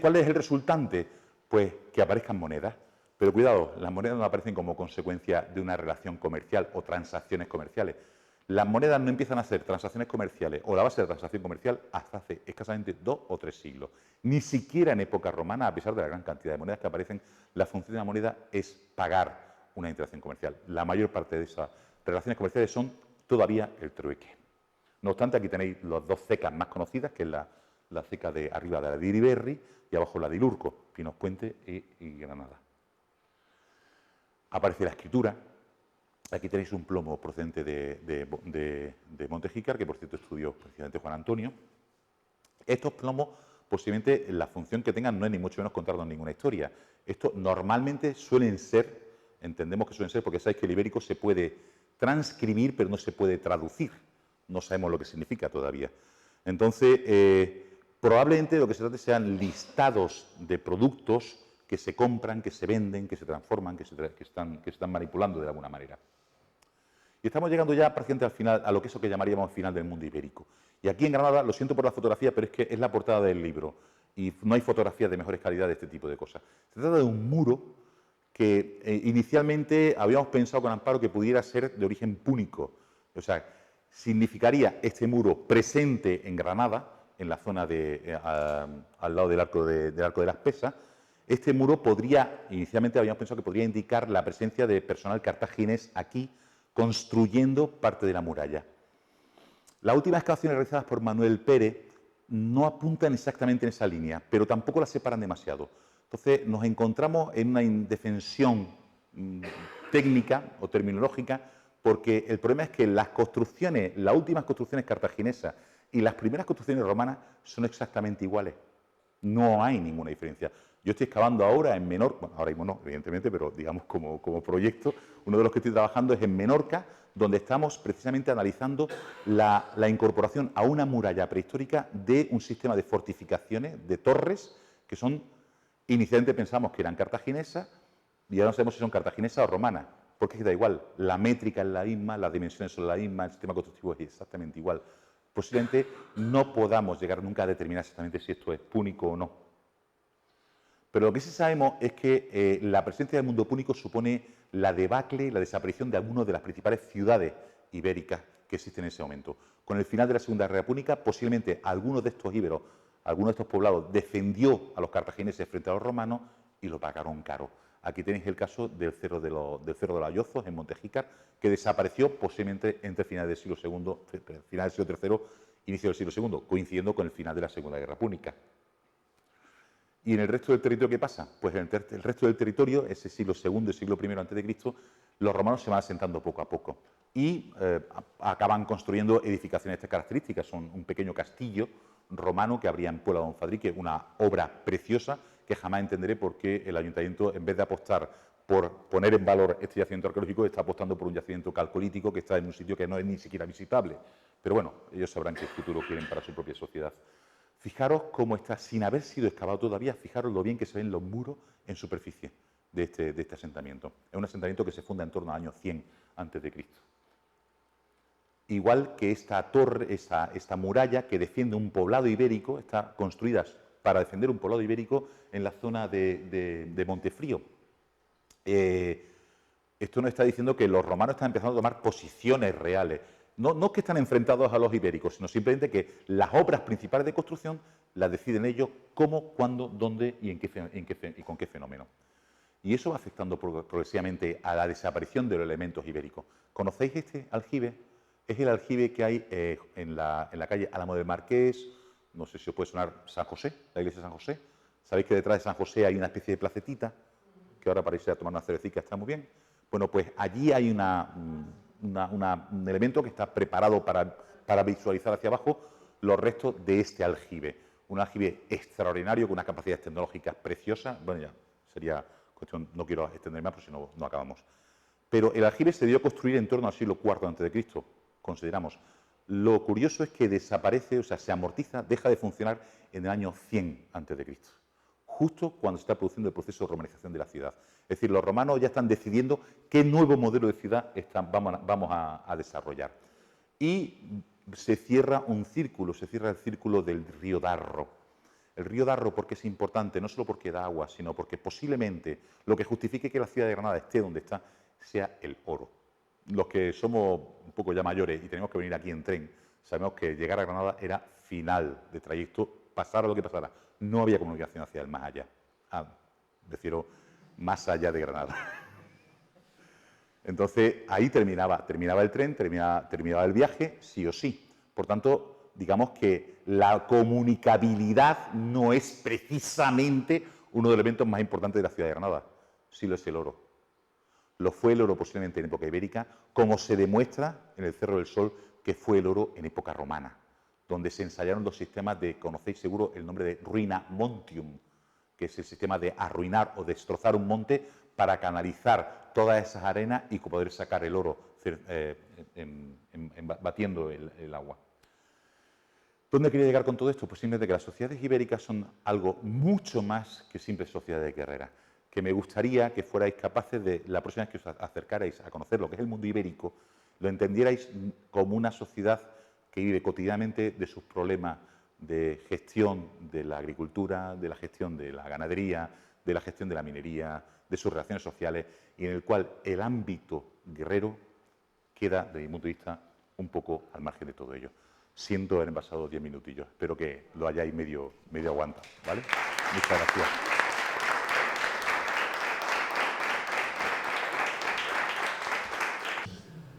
¿cuál es el resultante? Pues que aparezcan monedas. Pero cuidado, las monedas no aparecen como consecuencia de una relación comercial o transacciones comerciales. Las monedas no empiezan a ser transacciones comerciales o la base de transacción comercial hasta hace escasamente 2 o 3 siglos. Ni siquiera en época romana, a pesar de la gran cantidad de monedas que aparecen, la función de la moneda es pagar una interacción comercial. La mayor parte de esas relaciones comerciales son todavía el trueque. No obstante, aquí tenéis las dos cecas más conocidas, que es la ceca de arriba de la de Iriberri y abajo la de Ilurco, Pinos Puente y Granada. Aparece la escritura. Aquí tenéis un plomo procedente de Montejícar, que por cierto estudió precisamente Juan Antonio. Estos plomos, posiblemente la función que tengan no es ni mucho menos contarnos ninguna historia. Estos normalmente suelen ser, entendemos que suelen ser, porque sabéis que el ibérico se puede transcribir, pero no se puede traducir. No sabemos lo que significa todavía. Entonces, probablemente lo que se trate sean listados de productos que se compran, que se venden, que se transforman, que se están manipulando de alguna manera. Y estamos llegando ya prácticamente al final, a lo que es lo que llamaríamos el final del mundo ibérico. Y aquí en Granada, lo siento por la fotografía, pero es que es la portada del libro y no hay fotografías de mejores calidad de este tipo de cosas. Se trata de un muro que inicialmente habíamos pensado con Amparo que pudiera ser de origen púnico. O sea, significaría este muro presente en Granada, en la zona al lado del arco de las Pesas. Este muro inicialmente habíamos pensado que podría indicar la presencia de personal cartaginés aquí, construyendo parte de la muralla. Las últimas excavaciones realizadas por Manuel Pérez no apuntan exactamente en esa línea, pero tampoco las separan demasiado. Entonces nos encontramos en una indefensión técnica o terminológica, porque el problema es que las últimas construcciones cartaginesas y las primeras construcciones romanas son exactamente iguales. No hay ninguna diferencia. Yo estoy excavando ahora en Menorca, bueno, ahora mismo no, evidentemente, pero digamos como proyecto, uno de los que estoy trabajando es en Menorca, donde estamos precisamente analizando la incorporación a una muralla prehistórica de un sistema de fortificaciones, de torres, que inicialmente pensamos que eran cartaginesas, y ahora no sabemos si son cartaginesas o romanas, porque es que da igual, la métrica es la misma, las dimensiones son las mismas, el sistema constructivo es exactamente igual. Posiblemente no podamos llegar nunca a determinar exactamente si esto es púnico o no. Pero lo que sí sabemos es que la presencia del mundo púnico supone la debacle, la desaparición de algunas de las principales ciudades ibéricas que existen en ese momento. Con el final de la Segunda Guerra Púnica, posiblemente algunos de estos íberos, algunos de estos poblados, defendió a los cartagineses frente a los romanos y lo pagaron caro. Aquí tenéis el caso del Cerro de los Ayozos, en Montejícar, que desapareció posiblemente entre finales del siglo II, final del siglo III, inicio del siglo II, coincidiendo con el final de la Segunda Guerra Púnica. ¿Y en el resto del territorio qué pasa? Pues en el resto del territorio, ese siglo II y siglo I a.C., los romanos se van asentando poco a poco y acaban construyendo edificaciones de estas características. Son un pequeño castillo romano que habría en Puebla de Donfadrique, una obra preciosa que jamás entenderé por qué el ayuntamiento, en vez de apostar por poner en valor este yacimiento arqueológico, está apostando por un yacimiento calcolítico que está en un sitio que no es ni siquiera visitable. Pero bueno, ellos sabrán qué futuro quieren para su propia sociedad. Fijaros cómo está, sin haber sido excavado todavía, fijaros lo bien que se ven los muros en superficie de este asentamiento. Es un asentamiento que se funda en torno al año 100 a.C. Igual que esta torre, esta muralla que defiende un poblado ibérico, está construida para defender un poblado ibérico en la zona de Montefrío. Esto nos está diciendo que los romanos están empezando a tomar posiciones reales. No que están enfrentados a los ibéricos, sino simplemente que las obras principales de construcción las deciden ellos cómo, cuándo, dónde y con qué fenómeno. Y eso va afectando progresivamente a la desaparición de los elementos ibéricos. ¿Conocéis este aljibe? Es el aljibe que hay en la calle Álamo del Marqués, no sé si os puede sonar San José, la iglesia de San José. Sabéis que detrás de San José hay una especie de placetita, que ahora para irse a tomar una cervecita está muy bien. Bueno, pues allí hay un elemento que está preparado para visualizar hacia abajo los restos de este aljibe. Un aljibe extraordinario con unas capacidades tecnológicas preciosas. Bueno, ya sería cuestión, no quiero extenderme más, porque si no, no acabamos. Pero el aljibe se debió construir en torno al siglo IV a.C., consideramos. Lo curioso es que desaparece, o sea, se amortiza, deja de funcionar en el año 100 a.C., justo cuando se está produciendo el proceso de romanización de la ciudad. Es decir, los romanos ya están decidiendo qué nuevo modelo de ciudad vamos a desarrollar. Y se cierra un círculo, se cierra el círculo del río Darro. El río Darro, ¿por qué es importante? No solo porque da agua, sino porque posiblemente lo que justifique que la ciudad de Granada esté donde está sea el oro. Los que somos un poco ya mayores y tenemos que venir aquí en tren, sabemos que llegar a Granada era final de trayecto, pasara lo que pasara. No había comunicación hacia el más allá. Prefiero más allá de Granada. Entonces, ahí terminaba el tren, terminaba el viaje, sí o sí. Por tanto, digamos que la comunicabilidad no es precisamente uno de los elementos más importantes de la ciudad de Granada. Sí lo es el oro. Lo fue el oro posiblemente en época ibérica, como se demuestra en el Cerro del Sol, que fue el oro en época romana, donde se ensayaron los sistemas de, conocéis seguro el nombre de ruina montium, que es el sistema de arruinar o destrozar un monte para canalizar todas esas arenas y poder sacar el oro batiendo el agua. ¿Dónde quería llegar con todo esto? Pues simplemente que las sociedades ibéricas son algo mucho más que simples sociedades guerreras, que me gustaría que fuerais capaces de, la próxima vez que os acercarais a conocer lo que es el mundo ibérico, lo entendierais como una sociedad que vive cotidianamente de sus problemas de gestión de la agricultura, de la gestión de la ganadería, de la gestión de la minería, de sus relaciones sociales, y en el cual el ámbito guerrero queda, desde mi punto de vista, un poco al margen de todo ello. Siento haber pasado 10 minutillos. Espero que lo hayáis medio aguantado, ¿vale? Muchas gracias.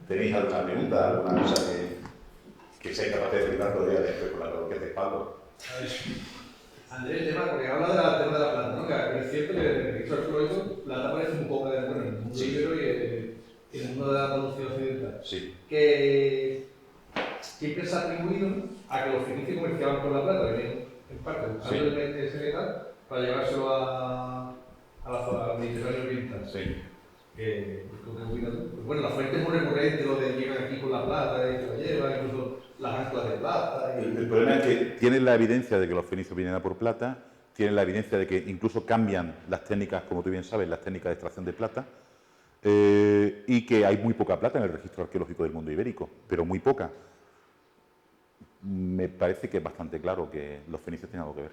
¿Tenéis alguna pregunta, alguna cosa que seáis capaces de explicar todavía después con la que te Pablo? Andrés, el tema, porque habla del tema de la plata, ¿no? Que es cierto que en el registro arqueológico plata aparece un poco en el mundo ibero y en el mundo de la Andalucía occidental. Sí. Que siempre se ha atribuido a que los fenicios comerciaban con la plata, venían en parte buscando ese metal para llevárselo a la zona del Mediterráneo oriental. Sí. Bueno, la fuente es muy recurrente, lo de llegan aquí con la plata y se la llevan, incluso las anclas de plata. El problema es que tienen la evidencia de que los fenicios vienen a por plata, tienen la evidencia de que incluso cambian las técnicas, como tú bien sabes, las técnicas de extracción de plata, y que hay muy poca plata en el registro arqueológico del mundo ibérico, pero muy poca. Me parece que es bastante claro que los fenicios tienen algo que ver.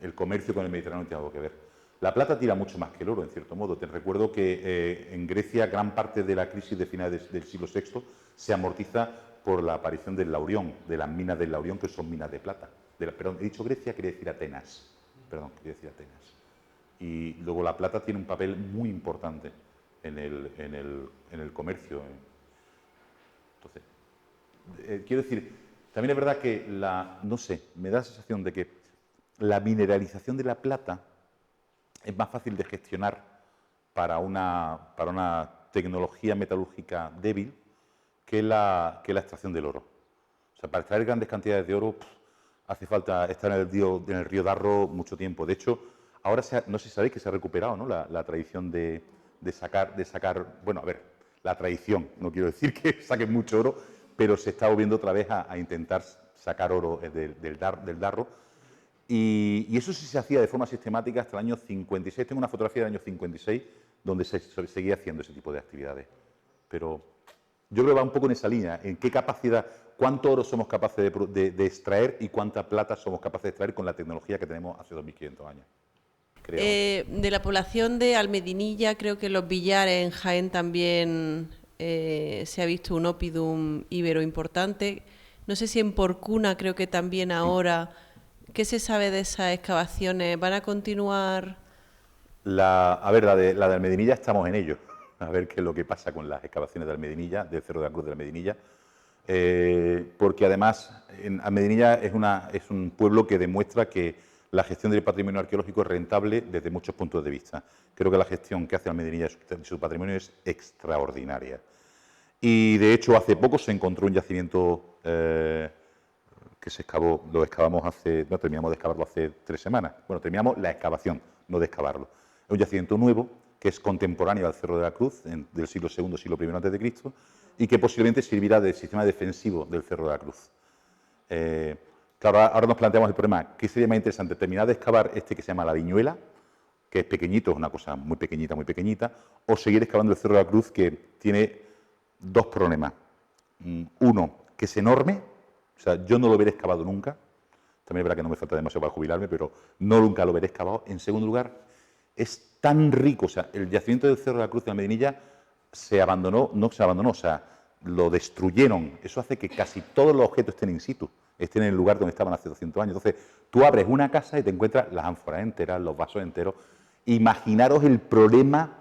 El comercio con el Mediterráneo tiene algo que ver. La plata tira mucho más que el oro, en cierto modo. Te recuerdo que en Grecia gran parte de la crisis de finales del siglo VI se amortiza por la aparición del Laurión, de las minas del Laurión, que son minas de plata. Perdón, he dicho Grecia, quería decir Atenas. Perdón, quería decir Atenas. Y luego la plata tiene un papel muy importante en el comercio. Entonces, quiero decir, también es verdad que no sé, me da la sensación de que la mineralización de la plata es más fácil de gestionar para una tecnología metalúrgica débil que la extracción del oro. O sea, para extraer grandes cantidades de oro hace falta estar en el río Darro mucho tiempo. De hecho, ahora no sé si sabéis que se ha recuperado, ¿no?, la tradición de sacar, bueno, a ver, la tradición, no quiero decir que saquen mucho oro, pero se está volviendo otra vez a intentar sacar oro del Darro. Y eso sí se hacía de forma sistemática hasta el año 56. Tengo una fotografía del año 56 donde se seguía haciendo ese tipo de actividades. Pero yo creo que va un poco en esa línea, en qué capacidad, cuánto oro somos capaces de extraer y cuánta plata somos capaces de extraer con la tecnología que tenemos hace 2.500 años. De la población de Almedinilla, creo que en los Villares, en Jaén también se ha visto un oppidum íbero importante. No sé si en Porcuna creo que también ahora. ¿Qué se sabe de esas excavaciones? ¿Van a continuar? A ver, la de Almedinilla estamos en ello. A ver qué es lo que pasa con las excavaciones de Almedinilla, del Cerro de la Cruz de Almedinilla. Porque además Almedinilla es un pueblo que demuestra que la gestión del patrimonio arqueológico es rentable desde muchos puntos de vista. Creo que la gestión que hace Almedinilla de su patrimonio es extraordinaria. Y de hecho hace poco se encontró un yacimiento que se excavó, terminamos de excavarlo hace 3 semanas. Bueno, terminamos la excavación, no de excavarlo. Es un yacimiento nuevo que es contemporáneo al Cerro de la Cruz, del siglo II, siglo I a.C., y que posiblemente servirá de sistema defensivo del Cerro de la Cruz. Claro, ahora nos planteamos el problema, ¿qué sería más interesante? ¿Terminar de excavar este que se llama la Viñuela, que es pequeñito, es una cosa muy pequeñita, o seguir excavando el Cerro de la Cruz, que tiene 2 problemas? Uno, que es enorme. O sea, yo no lo veré excavado nunca. También es verdad que no me falta demasiado para jubilarme, pero nunca lo veré excavado. En segundo lugar, es tan rico. O sea, el yacimiento del Cerro de la Cruz de Almedinilla o sea, lo destruyeron. Eso hace que casi todos los objetos estén in situ, estén en el lugar donde estaban hace 200 años. Entonces, tú abres una casa y te encuentras las ánforas enteras, los vasos enteros. Imaginaros el problema.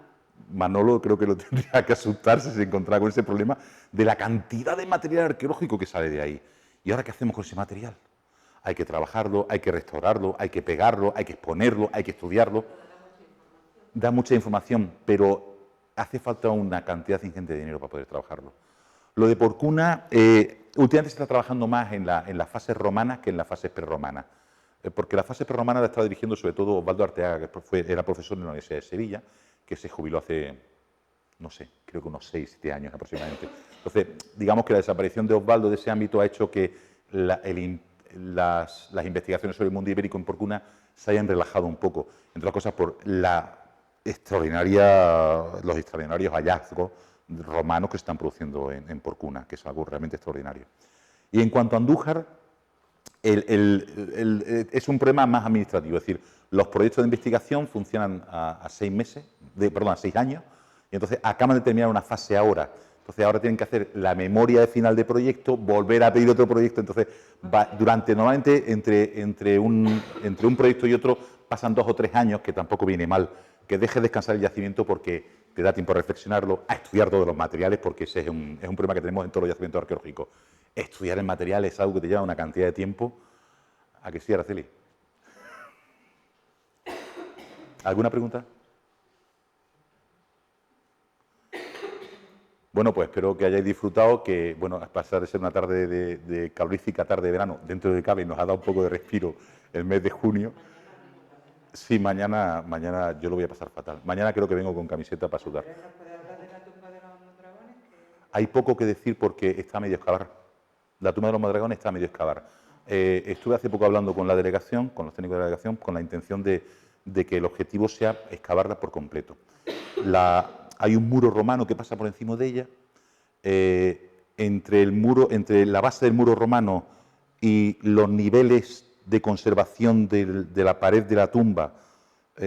Manolo creo que lo tendría que asustarse si se encontrara con ese problema de la cantidad de material arqueológico que sale de ahí. ¿Y ahora qué hacemos con ese material? Hay que trabajarlo, hay que restaurarlo, hay que pegarlo, hay que exponerlo, hay que estudiarlo. Da mucha información, pero hace falta una cantidad ingente de dinero para poder trabajarlo. Lo de Porcuna, últimamente se está trabajando más en las fases romanas que en las fases prerromanas. Porque la fase prerromana la estaba dirigiendo sobre todo Osvaldo Arteaga, que era profesor en la Universidad de Sevilla, que se jubiló hace, no sé, creo que unos 6, 7 años aproximadamente. Entonces, digamos que la desaparición de Osvaldo de ese ámbito ha hecho que las investigaciones sobre el mundo ibérico en Porcuna se hayan relajado un poco, entre otras cosas por los extraordinarios hallazgos romanos que se están produciendo en Porcuna, que es algo realmente extraordinario. Y en cuanto a Andújar, es un problema más administrativo, es decir, los proyectos de investigación funcionan a 6 años, y entonces acaban de terminar una fase ahora. Entonces ahora tienen que hacer la memoria de final de proyecto, volver a pedir otro proyecto. Entonces, normalmente entre un proyecto y otro pasan 2 o 3 años, que tampoco viene mal, que dejes descansar el yacimiento porque te da tiempo a reflexionarlo, a estudiar todos los materiales, porque ese es un problema que tenemos en todos los yacimientos arqueológicos. Estudiar el material es algo que te lleva una cantidad de tiempo. ¿A que sí, Araceli? ¿Alguna pregunta? Bueno, pues espero que hayáis disfrutado, que, bueno, a pesar de ser una tarde de calorífica tarde de verano, dentro de cabe nos ha dado un poco de respiro el mes de junio. Sí, mañana yo lo voy a pasar fatal. Mañana creo que vengo con camiseta para sudar. Hay poco que decir porque está a medio excavar. La tumba de los Mondragones está a medio excavar. Estuve hace poco hablando con la delegación, con los técnicos de la delegación, con la intención de que el objetivo sea excavarla por completo. Hay un muro romano que pasa por encima de ella. Entre la base del muro romano y los niveles de conservación de la pared de la tumba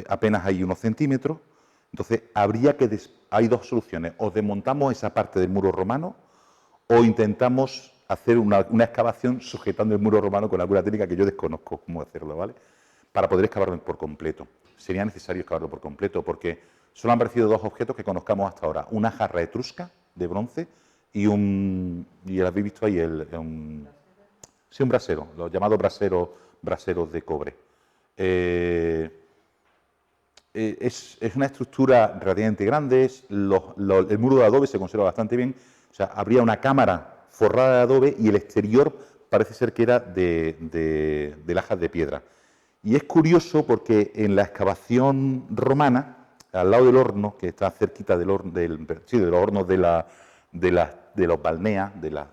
apenas hay unos centímetros. Entonces hay 2 soluciones: o desmontamos esa parte del muro romano o intentamos hacer una excavación sujetando el muro romano con alguna técnica que yo desconozco cómo hacerlo, ¿vale? para poder excavarlo por completo. Sería necesario excavarlo por completo porque solo han aparecido 2 objetos que conozcamos hasta ahora. Una jarra etrusca de bronce y habéis visto ahí un brasero, los llamados braseros de cobre. Es una estructura relativamente grande, el muro de adobe se conserva bastante bien, o sea, habría una cámara forrada de adobe y el exterior parece ser que era de lajas de piedra. Y es curioso porque en la excavación romana, al lado del horno, que está cerquita de los hornos de los balneas, de las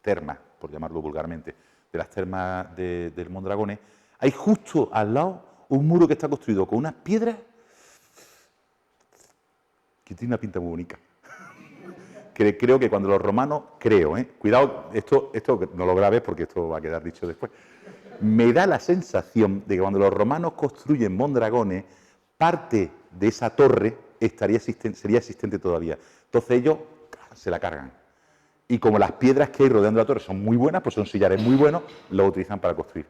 termas, por llamarlo vulgarmente, de las termas del Mondragone, hay justo al lado un muro que está construido con unas piedras que tiene una pinta muy bonita. Creo que cuando los romanos, cuidado, esto no lo grabes porque esto va a quedar dicho después, me da la sensación de que cuando los romanos construyen Mondragone, parte de esa torre sería existente todavía. Entonces ellos se la cargan. Y como las piedras que hay rodeando la torre son muy buenas, pues son sillares muy buenos, los utilizan para construir.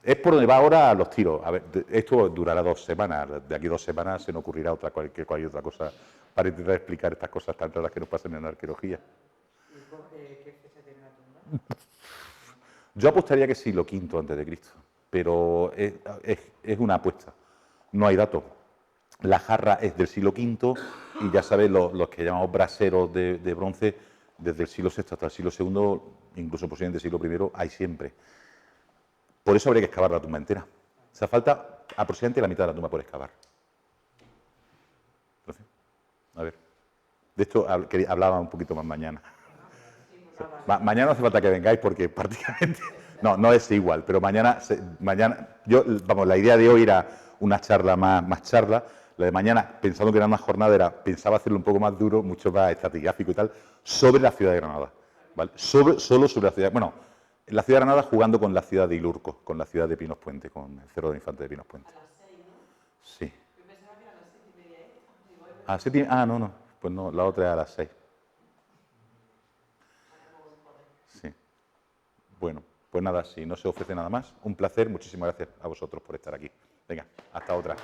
Es por donde va ahora los tiros. A ver, esto durará 2 semanas. De aquí 2 semanas se nos ocurrirá cualquier otra cosa para intentar explicar estas cosas tan raras que nos pasan en la arqueología. ¿Qué fecha tiene la tumba? Yo apostaría que siglo V a.C., pero es una apuesta. No hay datos. La jarra es del siglo V y ya sabéis, los que llamamos braseros de bronce, desde el siglo VI hasta el siglo II, incluso posiblemente el siglo I, hay siempre. Por eso habría que excavar la tumba entera. O sea, falta aproximadamente la mitad de la tumba por excavar. A ver. De esto hablaba un poquito más mañana. Mañana no hace falta que vengáis porque prácticamente... No es igual, pero mañana la idea de hoy era una charla más charla. La de mañana, pensando que era una jornada, pensaba hacerlo un poco más duro, mucho más estratigráfico y tal, sobre la ciudad de Granada. ¿Vale? Solo sobre la ciudad... Bueno, la ciudad de Granada jugando con la ciudad de Ilurco, con la ciudad de Pinos Puente, con el Cerro de Infante de Pinos Puente. A las 6, ¿no? Sí. Yo pensaba que era a las 7:30 esta. No. Pues no, la otra es a las 6. Sí. Bueno, pues nada, si no se ofrece nada más, un placer. Muchísimas gracias a vosotros por estar aquí. Venga, hasta otra.